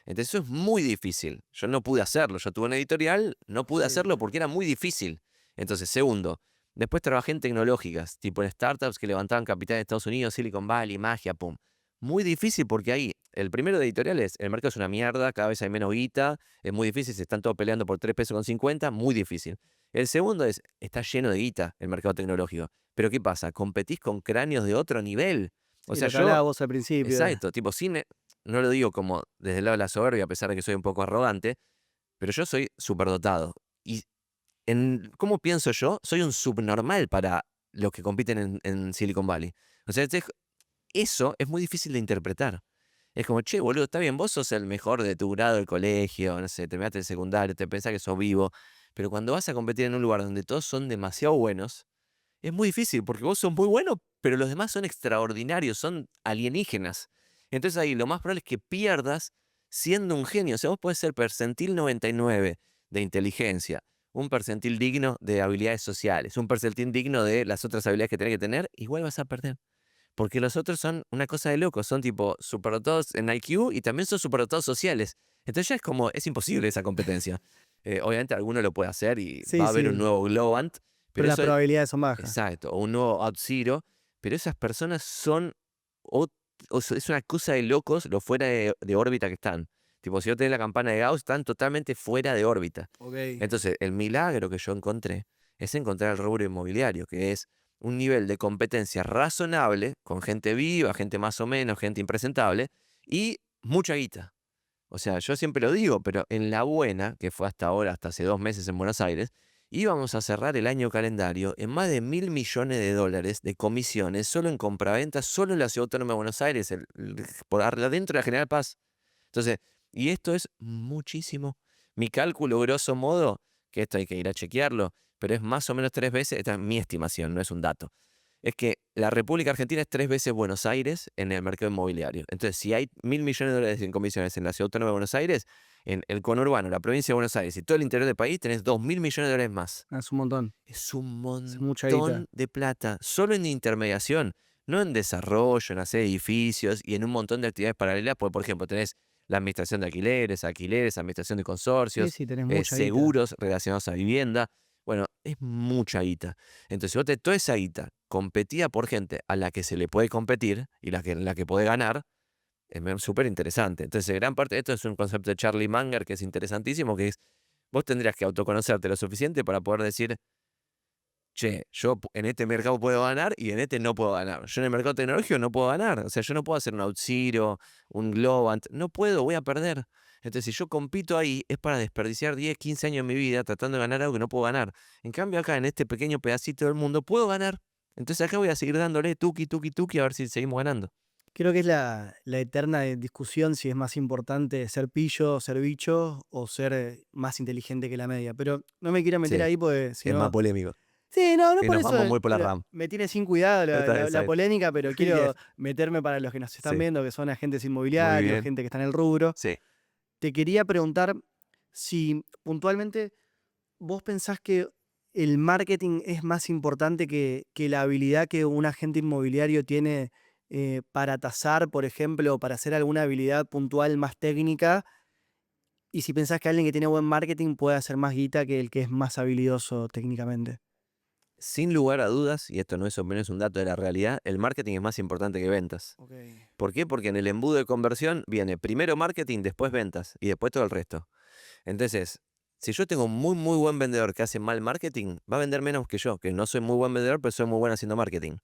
Entonces eso es muy difícil. Yo no pude hacerlo. Yo tuve una editorial, no pude Sí. hacerlo porque era muy difícil. Entonces, segundo, después trabajé en tecnológicas, tipo en startups que levantaban capital de Estados Unidos, Silicon Valley, magia, pum. Muy difícil porque ahí, el primero de editoriales, el mercado es una mierda, cada vez hay menos guita, es muy difícil, se están todos peleando por 3 pesos con 50, muy difícil. El segundo es, está lleno de guita el mercado tecnológico. Pero ¿qué pasa? Competís con cráneos de otro nivel. O Sí, sea, lo que yo, hablaba vos al principio. exacto, tipo cine, no lo digo como desde el lado de la soberbia, a pesar de que soy un poco arrogante, pero yo soy superdotado. Y ¿cómo pienso yo? Soy un subnormal para los que compiten en Silicon Valley. O sea, eso es muy difícil de interpretar. Es como, che, boludo, está bien, vos sos el mejor de tu grado del colegio, no sé, terminaste el secundario, te pensás que sos vivo, pero cuando vas a competir en un lugar donde todos son demasiado buenos, es muy difícil porque vos sos muy bueno, pero los demás son extraordinarios, son alienígenas. Entonces ahí lo más probable es que pierdas siendo un genio. O sea, vos podés ser percentil 99 de inteligencia, un percentil digno de habilidades sociales, un percentil digno de las otras habilidades que tenés que tener, igual vas a perder. Porque los otros son una cosa de locos, son tipo superdotados en IQ y también son superdotados sociales. Entonces ya es como, es imposible esa competencia. Obviamente alguno lo puede hacer y va Sí, a haber un sí. nuevo Globant, Pero pero las eso probabilidades son bajas. exacto, o un nuevo OutZero, pero esas personas son, ot- es una cosa de locos lo fuera de órbita que están. Tipo, si yo tenés la campana de Gauss, están totalmente fuera de órbita. Ok. Entonces, el milagro que yo encontré es encontrar el rubro inmobiliario, que es un nivel de competencia razonable, con gente viva, gente más o menos, gente impresentable, y mucha guita. O sea, yo siempre lo digo, pero en la buena, que fue hasta ahora, hasta hace 2 meses en Buenos Aires, íbamos a cerrar el año calendario en más de $1.000 millones de comisiones solo en compraventas, solo en la Ciudad Autónoma de Buenos Aires, por adentro de la General Paz. Entonces, y esto es muchísimo. Mi cálculo, grosso modo, que esto hay que ir a chequearlo, pero es más o menos 3 veces, esta es mi estimación, no es un dato, es que la República Argentina es 3 veces Buenos Aires en el mercado inmobiliario. Entonces, si hay $1.000 millones en comisiones en la Ciudad Autónoma de Buenos Aires, en el conurbano, la provincia de Buenos Aires y todo el interior del país, tenés $2.000 millones más. Es un montón. Es un Es mucha montón guita. de plata, solo en intermediación, no en desarrollo, en hacer edificios y en un montón de actividades paralelas, porque, por ejemplo, tenés la administración de alquileres, administración de Sí, consorcios, sí, tenés mucha guita. seguros relacionados a vivienda. Bueno, es mucha guita. Entonces, si vos tenés toda esa guita competida por gente a la que se le puede competir y la que puede ganar, es súper interesante. Entonces, gran parte de esto es un concepto de Charlie Munger que es interesantísimo, que es, vos tendrías que autoconocerte lo suficiente para poder decir, che, yo en este mercado puedo ganar y en este no puedo ganar. Yo en el mercado tecnológico no puedo ganar. O sea, yo no puedo hacer un OutZero, un Globant. No puedo, voy a perder. Entonces, si yo compito ahí, es para desperdiciar 10, 15 años de mi vida tratando de ganar algo que no puedo ganar. En cambio, acá en este pequeño pedacito del mundo puedo ganar. Entonces, acá voy a seguir dándole tuki, tuki, tuki, a ver si seguimos ganando. Creo que es la eterna discusión si es más importante ser pillo, ser bicho o ser más inteligente que la media. Pero no me quiero meter Sí, ahí porque si es más no. polémico. Sí, no, no Y por nos eso. vamos muy por la Pero RAM. me tiene sin cuidado la, Está bien, la- está la bien. polémica, pero Bien. quiero meterme para los que nos están Sí, viendo, que son agentes muy inmobiliarios, bien. gente que está en el rubro. Sí. Te quería preguntar si puntualmente vos pensás que el marketing es más importante que la habilidad que un agente inmobiliario tiene para tasar, por ejemplo, o para hacer alguna habilidad puntual más técnica. Y si pensás que alguien que tiene buen marketing puede hacer más guita que el que es más habilidoso técnicamente. Sin lugar a dudas, y esto no es opinión, es un dato de la realidad, el marketing es más importante que ventas. Ok. ¿Por qué? Porque en el embudo de conversión viene primero marketing, después ventas y después todo el resto. Entonces, si yo tengo un muy, muy buen vendedor que hace mal marketing, va a vender menos que yo, que no soy muy buen vendedor, pero soy muy bueno haciendo marketing.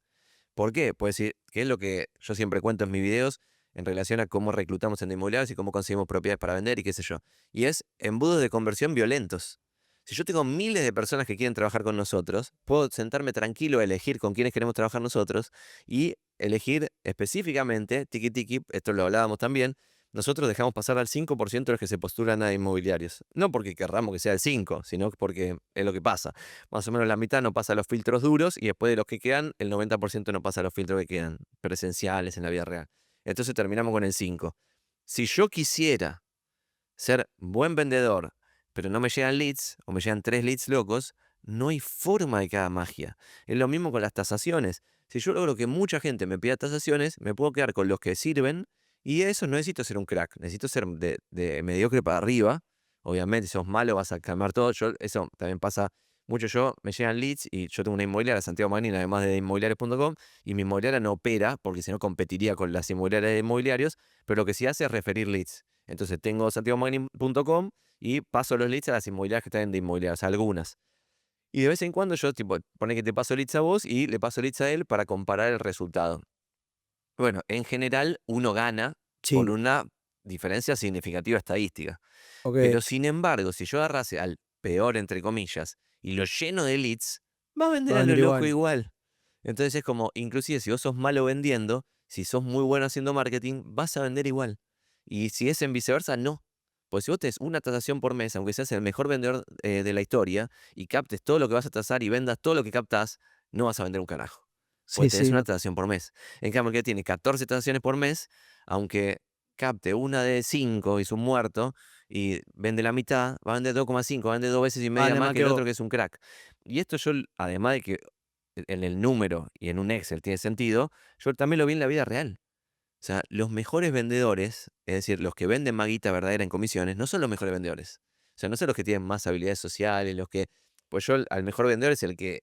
¿Por qué? Pues decir, que es lo que yo siempre cuento en mis videos en relación a cómo reclutamos en inmobiliarios y cómo conseguimos propiedades para vender y qué sé yo. Y es embudos de conversión violentos. Si yo tengo miles de personas que quieren trabajar con nosotros, puedo sentarme tranquilo a elegir con quiénes queremos trabajar nosotros y elegir específicamente, tiki tiki, esto lo hablábamos también, nosotros dejamos pasar al 5% de los que se postulan a inmobiliarios. No porque querramos que sea el 5, sino porque es lo que pasa. Más o menos la mitad no pasa los filtros duros y después de los que quedan, el 90% no pasa los filtros que quedan presenciales en la vida real. Entonces terminamos con el 5. Si yo quisiera ser buen vendedor, pero no me llegan leads o me llegan 3 leads locos, no hay forma de que haga magia. Es lo mismo con las tasaciones. Si yo logro que mucha gente me pida tasaciones, me puedo quedar con los que sirven y eso no necesito ser un crack, necesito ser de mediocre para arriba. Obviamente, si sos malo vas a calmar todo. Eso también pasa mucho. Yo me llegan leads y yo tengo una inmobiliaria, Santiago Magnin, además de inmobiliarios.com, y mi inmobiliaria no opera porque si no competiría con las inmobiliarias de inmobiliarios, pero lo que sí hace es referir leads. Entonces tengo santiagomagnin.com y paso los leads a las inmobiliarias que están de inmobiliarias, algunas. Y de vez en cuando yo, tipo, pone que te paso leads a vos y le paso leads a él para comparar el resultado. Bueno, en general uno gana por Sí, una diferencia significativa estadística. ok. Pero sin embargo, si yo agarrase al peor, entre comillas, y lo lleno de leads, va a vender Va a a lo vender loco igual. igual. Entonces es como, inclusive si vos sos malo vendiendo, si sos muy bueno haciendo marketing, vas a vender igual. Y si es en viceversa, no. Pues si vos tenés una tasación por mes, aunque seas el mejor vendedor de la historia, y captes todo lo que vas a tasar y vendas todo lo que captás, no vas a vender un carajo. Porque Sí, tenés sí. una tasación por mes. En cambio, el que tiene 14 tasaciones por mes, aunque capte una de 5 y es un muerto, y vende la mitad, va a vender 2,5, va a vender 2 veces y media Vale más más que que el vos. otro que es un crack. Y esto yo, además de que en el número y en un Excel tiene sentido, yo también lo vi en la vida real. O sea, los mejores vendedores, es decir, los que venden maguita verdadera en comisiones, no son los mejores vendedores. O sea, no son los que tienen más habilidades sociales, los que... Pues yo al mejor vendedor es el que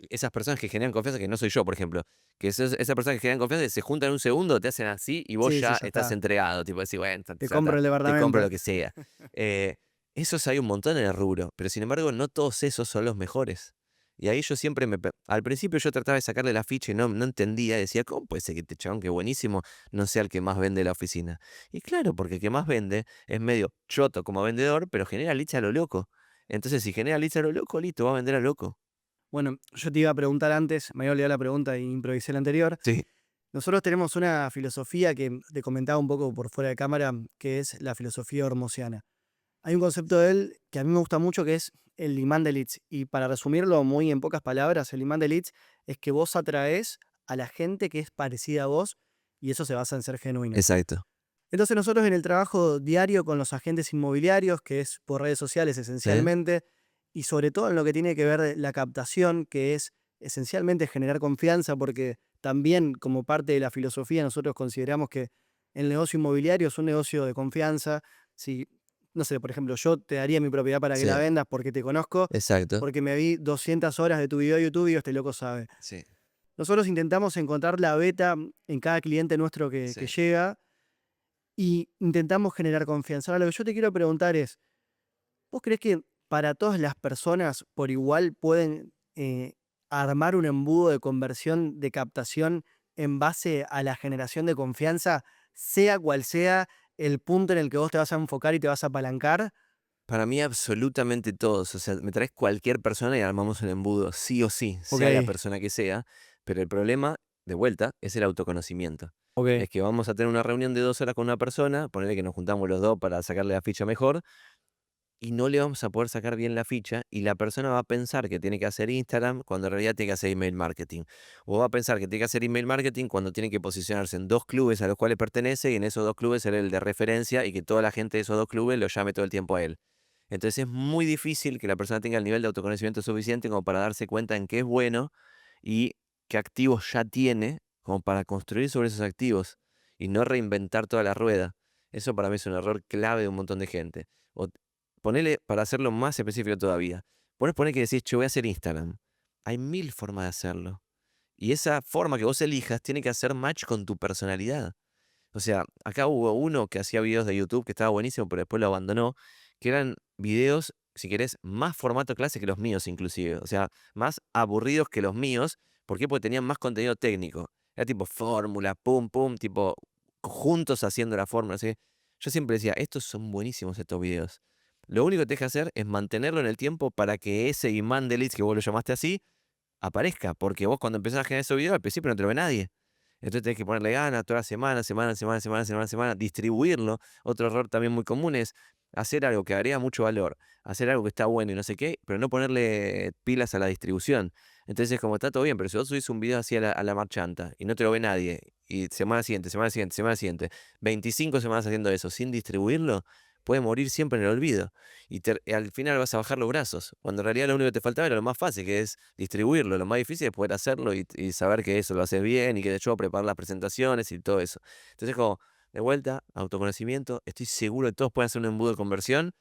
esas personas que generan confianza, que no soy yo, por ejemplo, que esas personas que generan confianza se juntan en un segundo, te hacen así y vos Sí, sí, ya ya estás está. entregado, tipo decir, bueno, Te compro el te compro departamento. lo que sea. Eh, esos hay un montón en el rubro, pero sin embargo no todos esos son los mejores. Y ahí yo siempre al principio yo trataba de sacarle la ficha y no entendía, decía, ¿cómo puede ser que este chabón, que buenísimo, no sea el que más vende la oficina? Y claro, porque el que más vende es medio choto como vendedor, pero genera leads a lo loco. Entonces, si genera leads a lo loco, listo, va a vender a loco. Bueno, yo te iba a preguntar antes, me había olvidado la pregunta y improvisé la anterior. Sí. Nosotros tenemos una filosofía que te comentaba un poco por fuera de cámara, que es la filosofía hormosiana. Hay un concepto de él que a mí me gusta mucho, que es el imán de leads. Y para resumirlo muy en pocas palabras, el imán de leads es que vos atraes a la gente que es parecida a vos y eso se basa en ser genuino. Exacto. Entonces nosotros en el trabajo diario con los agentes inmobiliarios, que es por redes sociales ¿Sí? esencialmente, y sobre todo en lo que tiene que ver la captación, que es esencialmente generar confianza, porque también como parte de la filosofía nosotros consideramos que el negocio inmobiliario es un negocio de confianza. Si, no sé, por ejemplo, yo te daría mi propiedad para que la Sí. vendas porque te conozco, Exacto. porque me vi 200 horas de tu video de YouTube y este loco sabe. Sí. Nosotros intentamos encontrar la beta en cada cliente nuestro que Sí. llega y intentamos generar confianza. Ahora, lo que yo te quiero preguntar es, ¿vos crees que para todas las personas por igual pueden armar un embudo de conversión, de captación en base a la generación de confianza, sea cual sea el punto en el que vos te vas a enfocar y te vas a apalancar? Para mí absolutamente todos, o sea, me traes cualquier persona y armamos un embudo, sí o sí, Ok, sea la persona que sea, pero el problema, de vuelta, es el autoconocimiento. ok. Es que vamos a tener una reunión de 2 horas con una persona, ponerle que nos juntamos los dos para sacarle la ficha mejor, y no le vamos a poder sacar bien la ficha, y la persona va a pensar que tiene que hacer Instagram cuando en realidad tiene que hacer email marketing. O va a pensar que tiene que hacer email marketing cuando tiene que posicionarse en 2 clubes a los cuales pertenece, y en esos 2 clubes ser el de referencia, y que toda la gente de esos 2 clubes lo llame todo el tiempo a él. Entonces es muy difícil que la persona tenga el nivel de autoconocimiento suficiente como para darse cuenta en qué es bueno y qué activos ya tiene como para construir sobre esos activos y no reinventar toda la rueda. Eso para mí es un error clave de un montón de gente. O ponele, para hacerlo más específico todavía, poner que decís, yo voy a hacer Instagram. Hay mil formas de hacerlo. Y esa forma que vos elijas tiene que hacer match con tu personalidad. O sea, acá hubo uno que hacía videos de YouTube que estaba buenísimo, pero después lo abandonó, que eran videos, si querés, más formato clase que los míos inclusive. O sea, más aburridos que los míos. ¿Por qué? Porque tenían más contenido técnico. Era tipo fórmula, pum, pum, tipo juntos haciendo la fórmula. ¿Sí? Yo siempre decía, estos son buenísimos estos videos. Lo único que tienes que hacer es mantenerlo en el tiempo para que ese imán de leads que vos lo llamaste así, aparezca. Porque vos cuando empezás a generar esos videos, al principio no te lo ve nadie. Entonces tenés que ponerle ganas toda la semana, semana, semana, semana, semana, semana, distribuirlo. Otro error también muy común es hacer algo que agrega mucho valor, hacer algo que está bueno y no sé qué, pero no ponerle pilas a la distribución. Entonces es como está todo bien, pero si vos subís un video así a la marchanta y no te lo ve nadie, y semana siguiente, semana siguiente, semana siguiente, 25 semanas haciendo eso sin distribuirlo, puede morir siempre en el olvido. Y al final vas a bajar los brazos, cuando en realidad lo único que te faltaba era lo más fácil, que es distribuirlo. Lo más difícil es poder hacerlo y saber que eso lo haces bien y que de hecho preparar las presentaciones y todo eso. Entonces, como, de vuelta, autoconocimiento, estoy seguro que todos pueden hacer un embudo de conversión.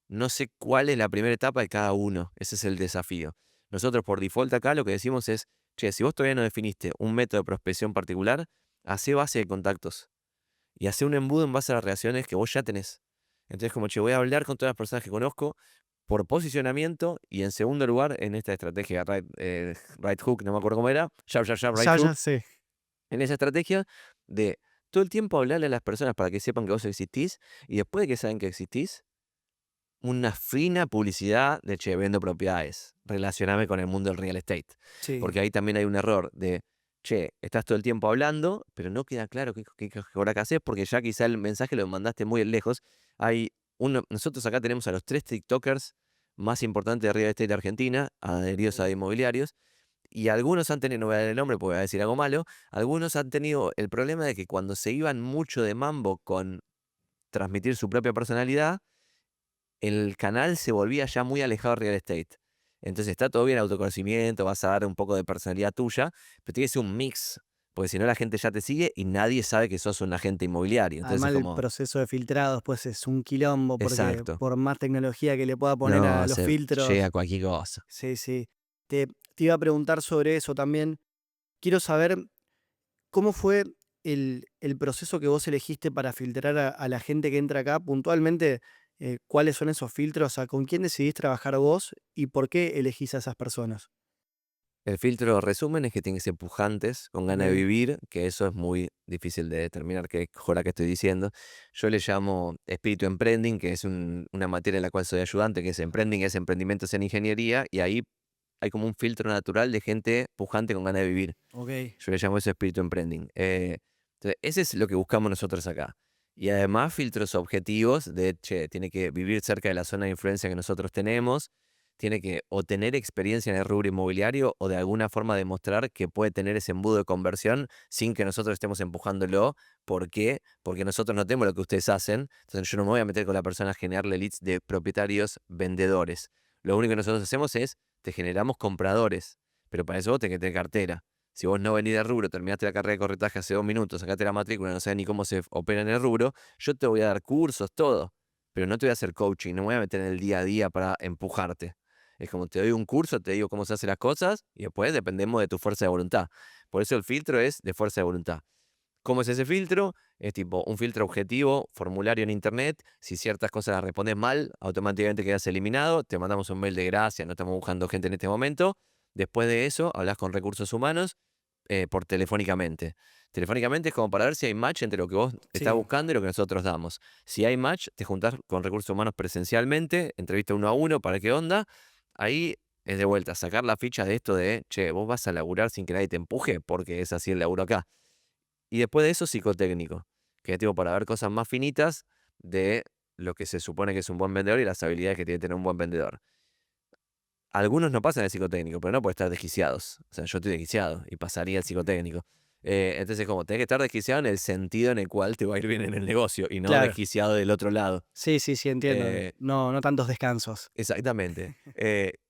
No sé cuál es la primera etapa de cada uno, ese es el desafío. Nosotros por default acá lo que decimos es, che, si vos todavía no definiste un método de prospección particular, hace base de contactos y hace un embudo en base a las relaciones que vos ya tenés. Entonces, como, che, voy a hablar con todas las personas que conozco por posicionamiento y en segundo lugar, en esta estrategia right hook, no me acuerdo cómo era, sharp, sharp, sharp, right Ya, hook, ya sé. en esa estrategia de todo el tiempo hablarle a las personas para que sepan que vos existís y después de que saben que existís, una fina publicidad de, che, vendo propiedades, relacioname con el mundo del real estate. Sí. Porque ahí también hay un error de, che, estás todo el tiempo hablando, pero no queda claro qué hora que haces porque ya quizá el mensaje lo mandaste muy lejos. Nosotros acá tenemos a los 3 TikTokers más importantes de real estate de Argentina, adheridos a inmobiliarios, y algunos han tenido, no voy a dar el nombre porque voy a decir algo malo, algunos han tenido el problema de que cuando se iban mucho de mambo con transmitir su propia personalidad, el canal se volvía ya muy alejado de real estate. Entonces está todo bien autoconocimiento, vas a dar un poco de personalidad tuya, pero tiene que ser un mix, porque si no la gente ya te sigue y nadie sabe que sos un agente inmobiliario. Entonces es Además, el como, proceso de filtrado después es un quilombo, porque exacto, por más tecnología que le pueda poner a no, los se llega filtros, a cualquier cosa. sí, sí. Te iba a preguntar sobre eso también. Quiero saber cómo fue el proceso que vos elegiste para filtrar a la gente que entra acá. Puntualmente, ¿cuáles son esos filtros? ¿Con quién decidís trabajar vos y por qué elegís a esas personas? El filtro resumen es que tienen que ser pujantes, con ganas de Ok, vivir, que eso es muy difícil de determinar qué joda que estoy diciendo. Yo le llamo espíritu emprending, que es una materia en la cual soy ayudante, que es emprending, es emprendimientos en ingeniería, y ahí hay como un filtro natural de gente pujante con ganas de vivir. ok. Yo le llamo eso espíritu emprending. Entonces, ese es lo que buscamos nosotros acá. Y además filtros objetivos de, che, tiene que vivir cerca de la zona de influencia que nosotros tenemos, tiene que o tener experiencia en el rubro inmobiliario o de alguna forma demostrar que puede tener ese embudo de conversión sin que nosotros estemos empujándolo. ¿Por qué? Porque nosotros no tenemos lo que ustedes hacen. Entonces yo no me voy a meter con la persona a generarle leads de propietarios vendedores. Lo único que nosotros hacemos es, te generamos compradores. Pero para eso vos tenés que tener cartera. Si vos no venís de rubro, terminaste la carrera de corretaje hace 2 minutos, sacaste la matrícula, no sabés ni cómo se opera en el rubro, yo te voy a dar cursos, todo. Pero no te voy a hacer coaching, no me voy a meter en el día a día para empujarte. Es como te doy un curso, te digo cómo se hacen las cosas y después dependemos de tu fuerza de voluntad. Por eso el filtro es de fuerza de voluntad. ¿Cómo es ese filtro? Es tipo un filtro objetivo, formulario en internet. Si ciertas cosas las respondes mal, automáticamente quedas eliminado. Te mandamos un mail de gracia, no estamos buscando gente en este momento. Después de eso, hablas con recursos humanos por telefónicamente. Telefónicamente es como para ver si hay match entre lo que vos estás Sí. buscando y lo que nosotros damos. Si hay match, te juntás con recursos humanos presencialmente, entrevista uno a uno para qué onda. Ahí es de vuelta, sacar la ficha de esto de, che, vos vas a laburar sin que nadie te empuje, porque es así el laburo acá. Y después de eso, psicotécnico, que es tipo para ver cosas más finitas de lo que se supone que es un buen vendedor y las habilidades que tiene que tener un buen vendedor. Algunos no pasan el psicotécnico, pero no por estar desquiciados. O sea, yo estoy desquiciado y pasaría el psicotécnico. Entonces, como tenés que estar desquiciado en el sentido en el cual te va a ir bien en el negocio y no Claro. desquiciado del otro lado. Sí, sí, sí, entiendo. Eh, No, no tantos descansos. Exactamente.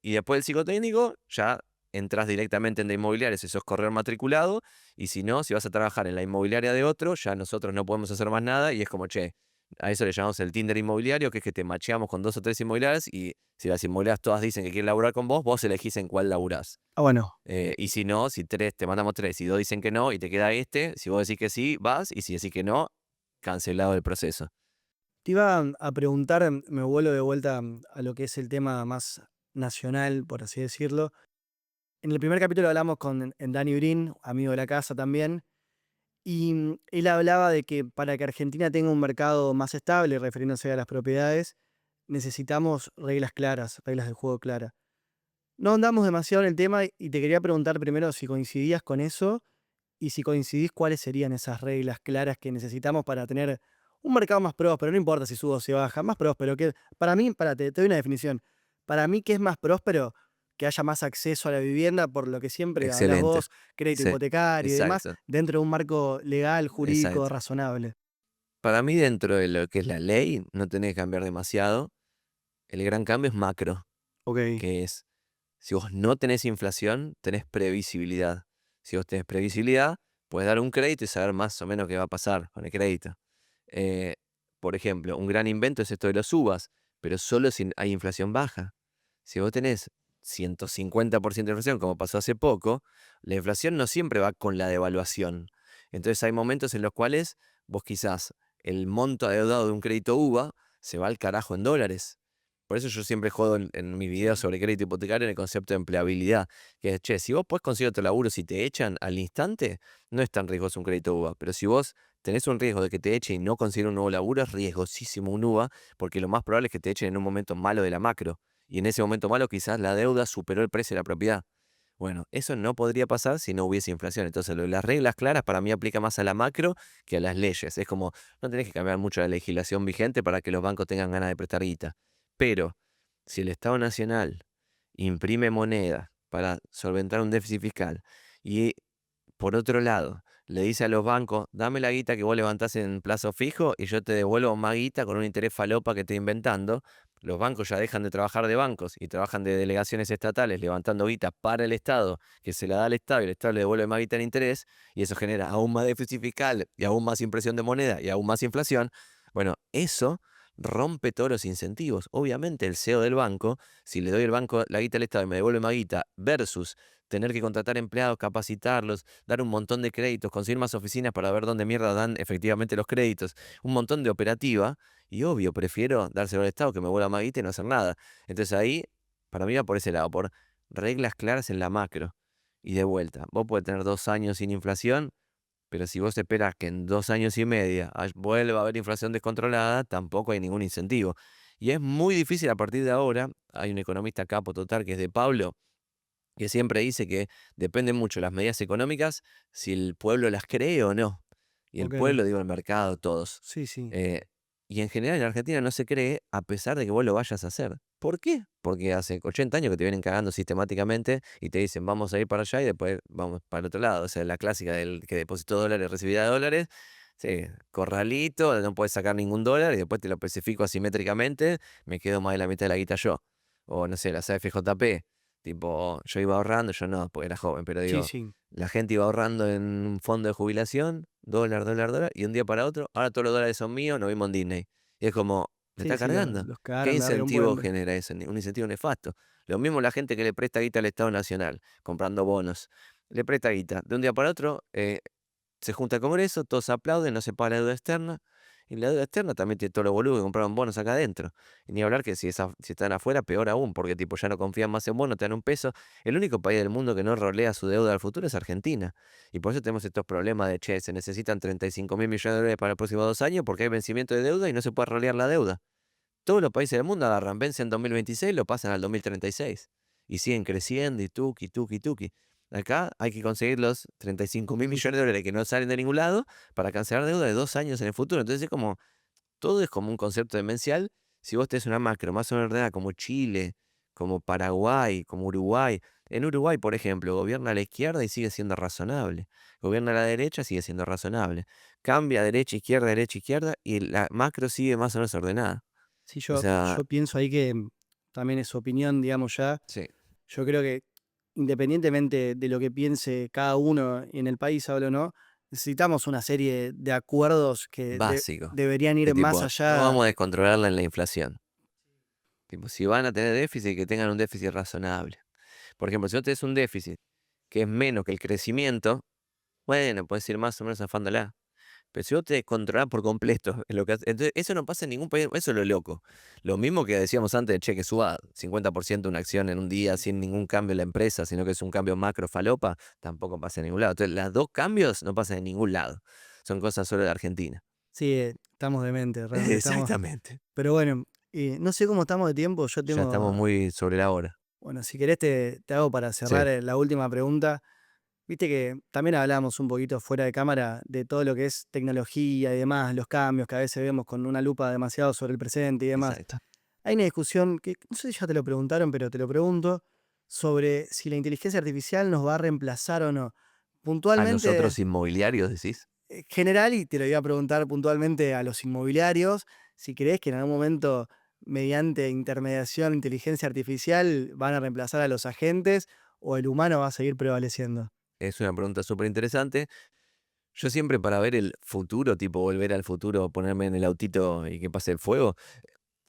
Y después del psicotécnico, ya entras directamente en la inmobiliaria si sos corredor matriculado, y si no, si vas a trabajar en la inmobiliaria de otro, ya nosotros no podemos hacer más nada, y es como, che, a eso le llamamos el Tinder inmobiliario, que es que te macheamos con 2 o 3 inmobiliarias, y si las inmobiliarias todas dicen que quieren laburar con vos, vos elegís en cuál laburás. Ah, bueno. Y si no, si tres, te mandamos tres, y dos dicen que no, y te queda este, si vos decís que sí, vas, y si decís que no, cancelado el proceso. Te iba a preguntar, me vuelvo de vuelta a lo que es el tema más nacional, por así decirlo. En el primer capítulo hablamos con en Dani Brin, amigo de la casa también, y él hablaba de que para que Argentina tenga un mercado más estable, refiriéndose a las propiedades, necesitamos reglas claras, reglas de juego claras. No andamos demasiado en el tema y te quería preguntar primero si coincidías con eso y si coincidís cuáles serían esas reglas claras que necesitamos para tener un mercado más próspero. No importa si sube o si baja, más próspero. Que, para mí, te doy una definición. Para mí, ¿qué es más próspero? Que haya más acceso a la vivienda, por lo que siempre hablas Excelente. vos, crédito Sí, hipotecario y demás, exacto, dentro de un marco legal, jurídico, exacto. razonable. Para mí, dentro de lo que es la ley, no tenés que cambiar demasiado. El gran cambio es macro, Ok. que es, si vos no tenés inflación, tenés previsibilidad. Si vos tenés previsibilidad, puedes dar un crédito y saber más o menos qué va a pasar con el crédito. Eh, por ejemplo, un gran invento es esto de los UVAs, pero solo si hay inflación baja. Si vos tenés 150% de inflación, como pasó hace poco, la inflación no siempre va con la devaluación. Entonces hay momentos en los cuales vos quizás el monto adeudado de un crédito UVA se va al carajo en dólares. Por eso yo siempre jodo en mis videos Sí. sobre crédito hipotecario en el concepto de empleabilidad, que es, che, si vos podés conseguir otro laburo si te echan al instante, no es tan riesgoso un crédito UVA, pero si vos tenés un riesgo de que te echen y no conseguir un nuevo laburo, es riesgosísimo un UVA, porque lo más probable es que te echen en un momento malo de la macro, y en ese momento malo quizás la deuda superó el precio de la propiedad. Bueno, eso no podría pasar si no hubiese inflación. Entonces, lo de las reglas claras para mí aplica más a la macro que a las leyes. Es como, no tenés que cambiar mucho la legislación vigente para que los bancos tengan ganas de prestar guita. Pero, si el Estado Nacional imprime moneda para solventar un déficit fiscal y, por otro lado, le dice a los bancos, dame la guita que vos levantás en plazo fijo y yo te devuelvo más guita con un interés falopa que estoy inventando, los bancos ya dejan de trabajar de bancos y trabajan de delegaciones estatales levantando guita para el Estado, que se la da al Estado y el Estado le devuelve más guita en interés, y eso genera aún más déficit fiscal y aún más impresión de moneda y aún más inflación. Bueno, eso rompe todos los incentivos. Obviamente el CEO del banco, si le doy el banco la guita al Estado y me devuelve más guita, versus tener que contratar empleados, capacitarlos, dar un montón de créditos, conseguir más oficinas para ver dónde mierda dan efectivamente los créditos, un montón de operativa, y obvio, prefiero dárselo al Estado que me vuelva más y no hacer nada. Entonces ahí, para mí va por ese lado, por reglas claras en la macro. Y de vuelta, vos podés tener 2 años sin inflación, pero si vos esperas que en 2 años y medio vuelva a haber inflación descontrolada, tampoco hay ningún incentivo. Y es muy difícil a partir de ahora. Hay un economista capo total que es de Pablo, que siempre dice que depende mucho las medidas económicas si el pueblo las cree o no. Y el Ok, pueblo, digo, el mercado, todos. sí, sí, Eh, y en general en Argentina no se cree a pesar de que vos lo vayas a hacer. ¿Por qué? Porque hace 80 años que te vienen cagando sistemáticamente y te dicen vamos a ir para allá y después vamos para el otro lado. O sea, la clásica del que depositó dólares recibirá dólares. Sí, corralito, no puedes sacar ningún dólar y después te lo especifico asimétricamente, me quedo más de la mitad de la guita yo. O no sé, la CFJP. Tipo, yo iba ahorrando, yo no, porque era joven, pero sí, digo, sí, la gente iba ahorrando en un fondo de jubilación, dólar, dólar, dólar, y un día para otro, ahora todos los dólares son míos, nos vimos en Disney. Y es como, me sí, está sí, cargando. los ¿Qué cagaron de arriba un incentivo puente. genera eso? Un incentivo nefasto. Lo mismo la gente que le presta guita al Estado Nacional, comprando bonos. Le presta guita. De un día para otro, se junta el Congreso, todos aplauden, no se paga la deuda externa. Y la deuda externa también tiene todos los boludos que compraron bonos acá adentro. Y ni hablar que si están afuera, peor aún, porque tipo ya no confían más en bonos, te dan un peso. El único país del mundo que no rolea su deuda al futuro es Argentina. Y por eso tenemos estos problemas de, che, se necesitan 35.000 millones de dólares para los próximos 2 años porque hay vencimiento de deuda y no se puede rolear la deuda. Todos los países del mundo agarran, vencen en 2026, lo pasan al 2036. Y siguen creciendo y tuki, tuki, tuki. Acá hay que conseguir los 35.000 millones de dólares que no salen de ningún lado para cancelar deuda de 2 años en el futuro. Entonces es como, todo es como un concepto demencial. Si vos tenés una macro más o menos ordenada como Chile, como Paraguay, como Uruguay. En Uruguay, por ejemplo, gobierna a la izquierda y sigue siendo razonable. Gobierna a la derecha, sigue siendo razonable. Cambia derecha, izquierda y la macro sigue más o menos ordenada. Sí, O sea, yo pienso ahí que también es opinión, digamos ya. sí, Yo creo que independientemente de lo que piense cada uno en el país, hablo o no, necesitamos una serie de acuerdos que básico. deberían ir De más tipo, no allá. vamos a descontrolarla en la inflación. Tipo, si van a tener déficit, que tengan un déficit razonable. Por ejemplo, si vos tenés un déficit que es menos que el crecimiento, bueno, puedes ir más o menos afándola. Pero si vos te controlás por completo en lo que entonces eso no pasa en ningún país, eso es lo loco. Lo mismo que decíamos antes, che, que suba 50% una acción en un día sin ningún cambio en la empresa, sino que es un cambio macro falopa, tampoco pasa en ningún lado. Entonces, las dos cambios no pasan en ningún lado. Son cosas solo de Argentina. Sí, estamos dementes, realmente estamos. Exactamente. Pero bueno, no sé cómo estamos de tiempo. Yo Ya estamos tengo, muy sobre la hora. bueno, si querés te hago para Sí, cerrar la última pregunta. Viste que también hablamos un poquito fuera de cámara de todo lo que es tecnología y demás, los cambios que a veces vemos con una lupa demasiado sobre el presente y demás. exacto. Hay una discusión que no sé si ya te lo preguntaron, pero te lo pregunto, sobre si la inteligencia artificial nos va a reemplazar o no. A Puntualmente, nosotros inmobiliarios, decís. general, y te lo iba a preguntar puntualmente a los inmobiliarios, si crees que en algún momento, mediante intermediación, inteligencia artificial, van a reemplazar a los agentes o el humano va a seguir prevaleciendo. Es una pregunta súper interesante. Yo siempre para ver el futuro, tipo volver al futuro, ponerme en el autito y que pase el fuego,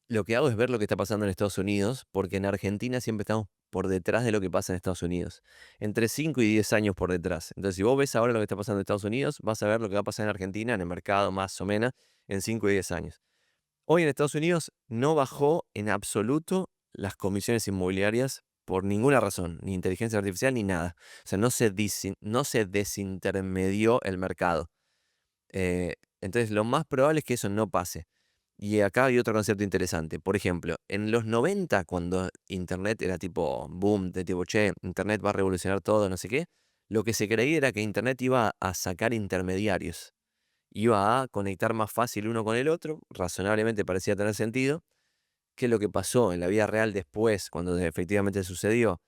lo que hago es ver lo que está pasando en Estados Unidos, porque en Argentina siempre estamos por detrás de lo que pasa en Estados Unidos. Entre 5 y 10 años por detrás. Entonces, si vos ves ahora lo que está pasando en Estados Unidos, vas a ver lo que va a pasar en Argentina, en el mercado más o menos, en 5 y 10 años. Hoy en Estados Unidos no bajó en absoluto las comisiones inmobiliarias por ninguna razón, ni inteligencia artificial ni nada. O sea, no se desintermedió el mercado. Entonces, lo más probable es que eso no pase. Y acá hay otro concepto interesante. Por ejemplo, en los 90 cuando Internet era tipo boom, de tipo, che, Internet va a revolucionar todo, no sé qué, lo que se creía era que Internet iba a sacar intermediarios, iba a conectar más fácil uno con el otro, razonablemente parecía tener sentido. ¿Qué es lo que pasó en la vida real después, cuando efectivamente sucedió?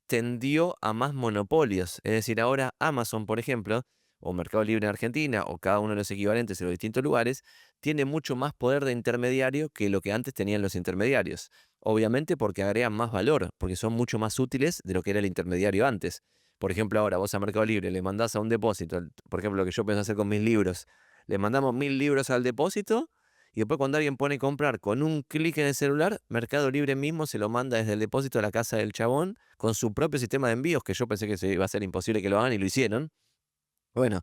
Tendió a más monopolios. Es decir, ahora Amazon, por ejemplo, o Mercado Libre en Argentina, o cada uno de los equivalentes en los distintos lugares, tiene mucho más poder de intermediario que lo que antes tenían los intermediarios. Obviamente porque agregan más valor, porque son mucho más útiles de lo que era el intermediario antes. Por ejemplo, ahora vos a Mercado Libre le mandás a un depósito, por ejemplo, lo que yo pienso hacer con mis libros, le mandamos 1000 libros al depósito y después cuando alguien pone comprar con un clic en el celular, Mercado Libre mismo se lo manda desde el depósito a la casa del chabón con su propio sistema de envíos, que yo pensé que se iba a ser imposible que lo hagan y lo hicieron. Bueno,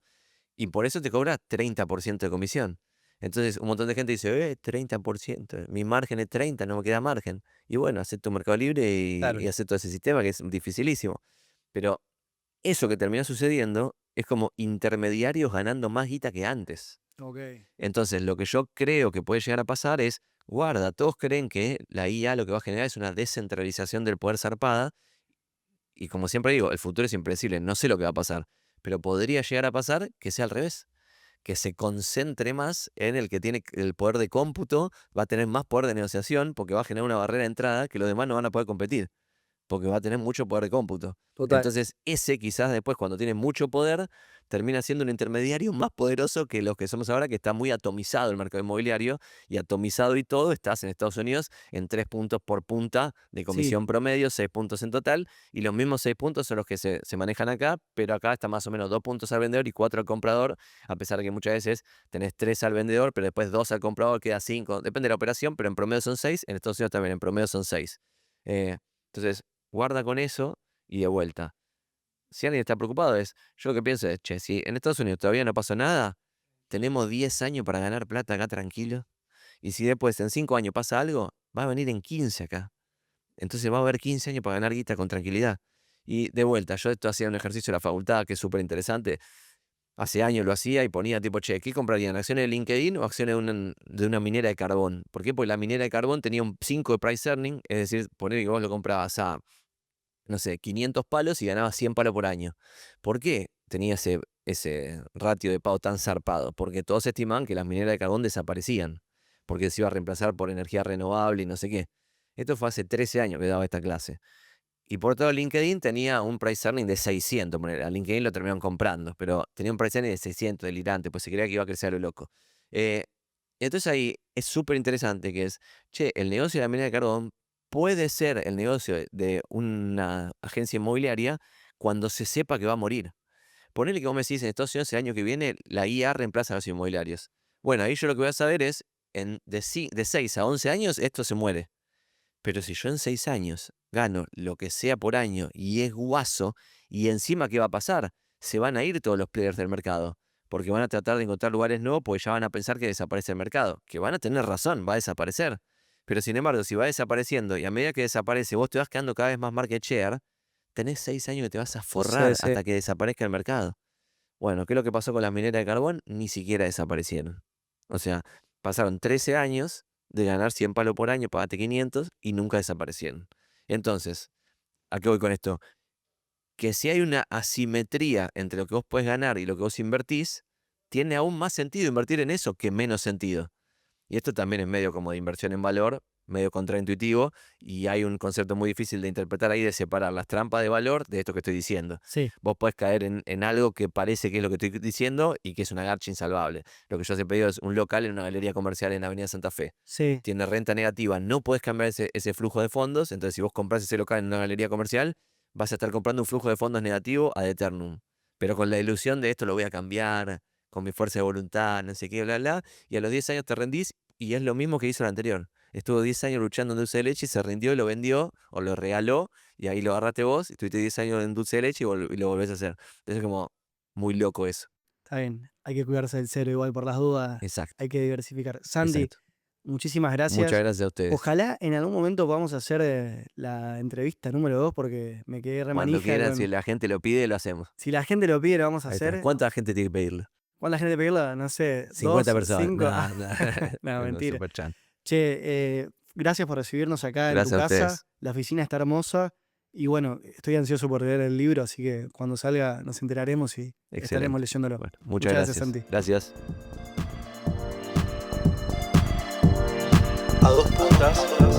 y por eso te cobra 30% de comisión. Entonces un montón de gente dice, 30%, mi margen es 30, no me queda margen. Y bueno, acepto Mercado Libre Claro. y acepto ese sistema que es dificilísimo. Pero Eso que terminó sucediendo es como intermediarios ganando más guita que antes. Ok. Entonces, lo que yo creo que puede llegar a pasar es, guarda, todos creen que la IA lo que va a generar es una descentralización del poder zarpada, y como siempre digo, el futuro es impredecible, no sé lo que va a pasar, pero podría llegar a pasar que sea al revés, que se concentre más en el que tiene el poder de cómputo, va a tener más poder de negociación, porque va a generar una barrera de entrada que los demás no van a poder competir, porque va a tener mucho poder de cómputo. Total. Entonces, ese quizás después, cuando tiene mucho poder, termina siendo un intermediario más poderoso que los que somos ahora, que está muy atomizado el mercado inmobiliario, y atomizado y todo, estás en Estados Unidos en 3 puntos por punta de Sí. comisión promedio, 6 puntos en total, y los mismos 6 puntos son los que se manejan acá, pero acá está más o menos 2 puntos al vendedor y 4 al comprador, a pesar de que muchas veces tenés 3 al vendedor, pero después 2 al comprador, queda 5, depende de la operación, pero en promedio son 6, en Estados Unidos también en promedio son 6. Entonces, guarda con eso y de vuelta. Si alguien está preocupado yo lo que pienso es, che, si en Estados Unidos todavía no pasó nada, tenemos 10 años para ganar plata acá tranquilo. Y si después en 5 años pasa algo, va a venir en 15 acá. Entonces va a haber 15 años para ganar guita con tranquilidad. Y de vuelta, yo esto hacía un ejercicio en la facultad que es súper interesante. Hace años lo hacía y ponía tipo, che, ¿qué comprarían? ¿Acciones de LinkedIn o acciones de una minera de carbón? ¿Por qué? Porque la minera de carbón tenía un 5 de price earning, es decir, poner que vos lo comprabas a, no sé, 500 palos y ganabas 100 palos por año. ¿Por qué tenía ese ratio de pago tan zarpado? Porque todos estimaban que las mineras de carbón desaparecían, porque se iba a reemplazar por energía renovable y no sé qué. Esto fue hace 13 años que daba esta clase. Y por todo LinkedIn tenía un price earning de 600. A LinkedIn lo terminaron comprando, pero tenía un price earning de 600, delirante, pues se creía que iba a crecer a lo loco. Eh, entonces ahí es súper interesante que es, che, el negocio de la minera de carbón puede ser el negocio de una agencia inmobiliaria cuando se sepa que va a morir. Ponele que vos me decís, en Estados Unidos el año que viene la IA reemplaza a los inmobiliarios. Bueno, ahí yo lo que voy a saber es, de 6 a 11 años esto se muere. Pero si yo en 6 años gano lo que sea por año y es guaso, y encima, ¿qué va a pasar? Se van a ir todos los players del mercado, porque van a tratar de encontrar lugares nuevos, porque ya van a pensar que desaparece el mercado, que van a tener razón, va a desaparecer. Pero sin embargo, si va desapareciendo y a medida que desaparece vos te vas quedando cada vez más market share, tenés 6 años que te vas a forrar Sí. hasta que desaparezca el mercado. Bueno, ¿qué es lo que pasó con las mineras de carbón? Ni siquiera desaparecieron. O sea, pasaron 13 años de ganar 100 palos por año, pagate 500 y nunca desaparecieron. Entonces, ¿a qué voy con esto? Que si hay una asimetría entre lo que vos podés ganar y lo que vos invertís, tiene aún más sentido invertir en eso que menos sentido. Y esto también es medio como de inversión en valor, medio contraintuitivo, y hay un concepto muy difícil de interpretar ahí, de separar las trampas de valor de esto que estoy diciendo. Sí. Vos podés caer en algo que parece que es lo que estoy diciendo y que es una garcha insalvable. Lo que yo siempre digo es un local en una galería comercial en Avenida Santa Fe. Sí. Tiene renta negativa, no podés cambiar ese flujo de fondos, entonces si vos compras ese local en una galería comercial, vas a estar comprando un flujo de fondos negativo ad eternum. Pero con la ilusión de esto lo voy a cambiar, con mi fuerza de voluntad, no sé qué, bla, bla, y a los 10 años te rendís y es lo mismo que hizo el anterior. Estuvo 10 años luchando en dulce de leche y se rindió y lo vendió o lo regaló y ahí lo agarraste vos y estuviste 10 años en dulce de leche y lo volvés a hacer. Entonces es como muy loco eso. Está bien. Hay que cuidarse del cero igual por las dudas. Exacto, Hay que diversificar. Santi, exacto. muchísimas Muchas gracias. gracias a ustedes. Ojalá en algún momento podamos hacer la entrevista número 2 porque me quedé Cuando remanija quieran, si con... la gente lo pide, lo hacemos. Si la gente lo pide, lo vamos a Ahí está. hacer. ¿Cuánta gente tiene que pedirlo? ¿Cuánta gente pedirla? No sé, 50 2, personas. 5. No, no. No, No, mentira. super chan. Che, gracias por recibirnos acá en tu Gracias a casa. ustedes. La oficina está hermosa. Y bueno, estoy ansioso por leer el libro, así que cuando salga nos enteraremos y estaremos Excelente. leyéndolo. Bueno, muchas gracias, gracias. Santi. Gracias. A dos puntas.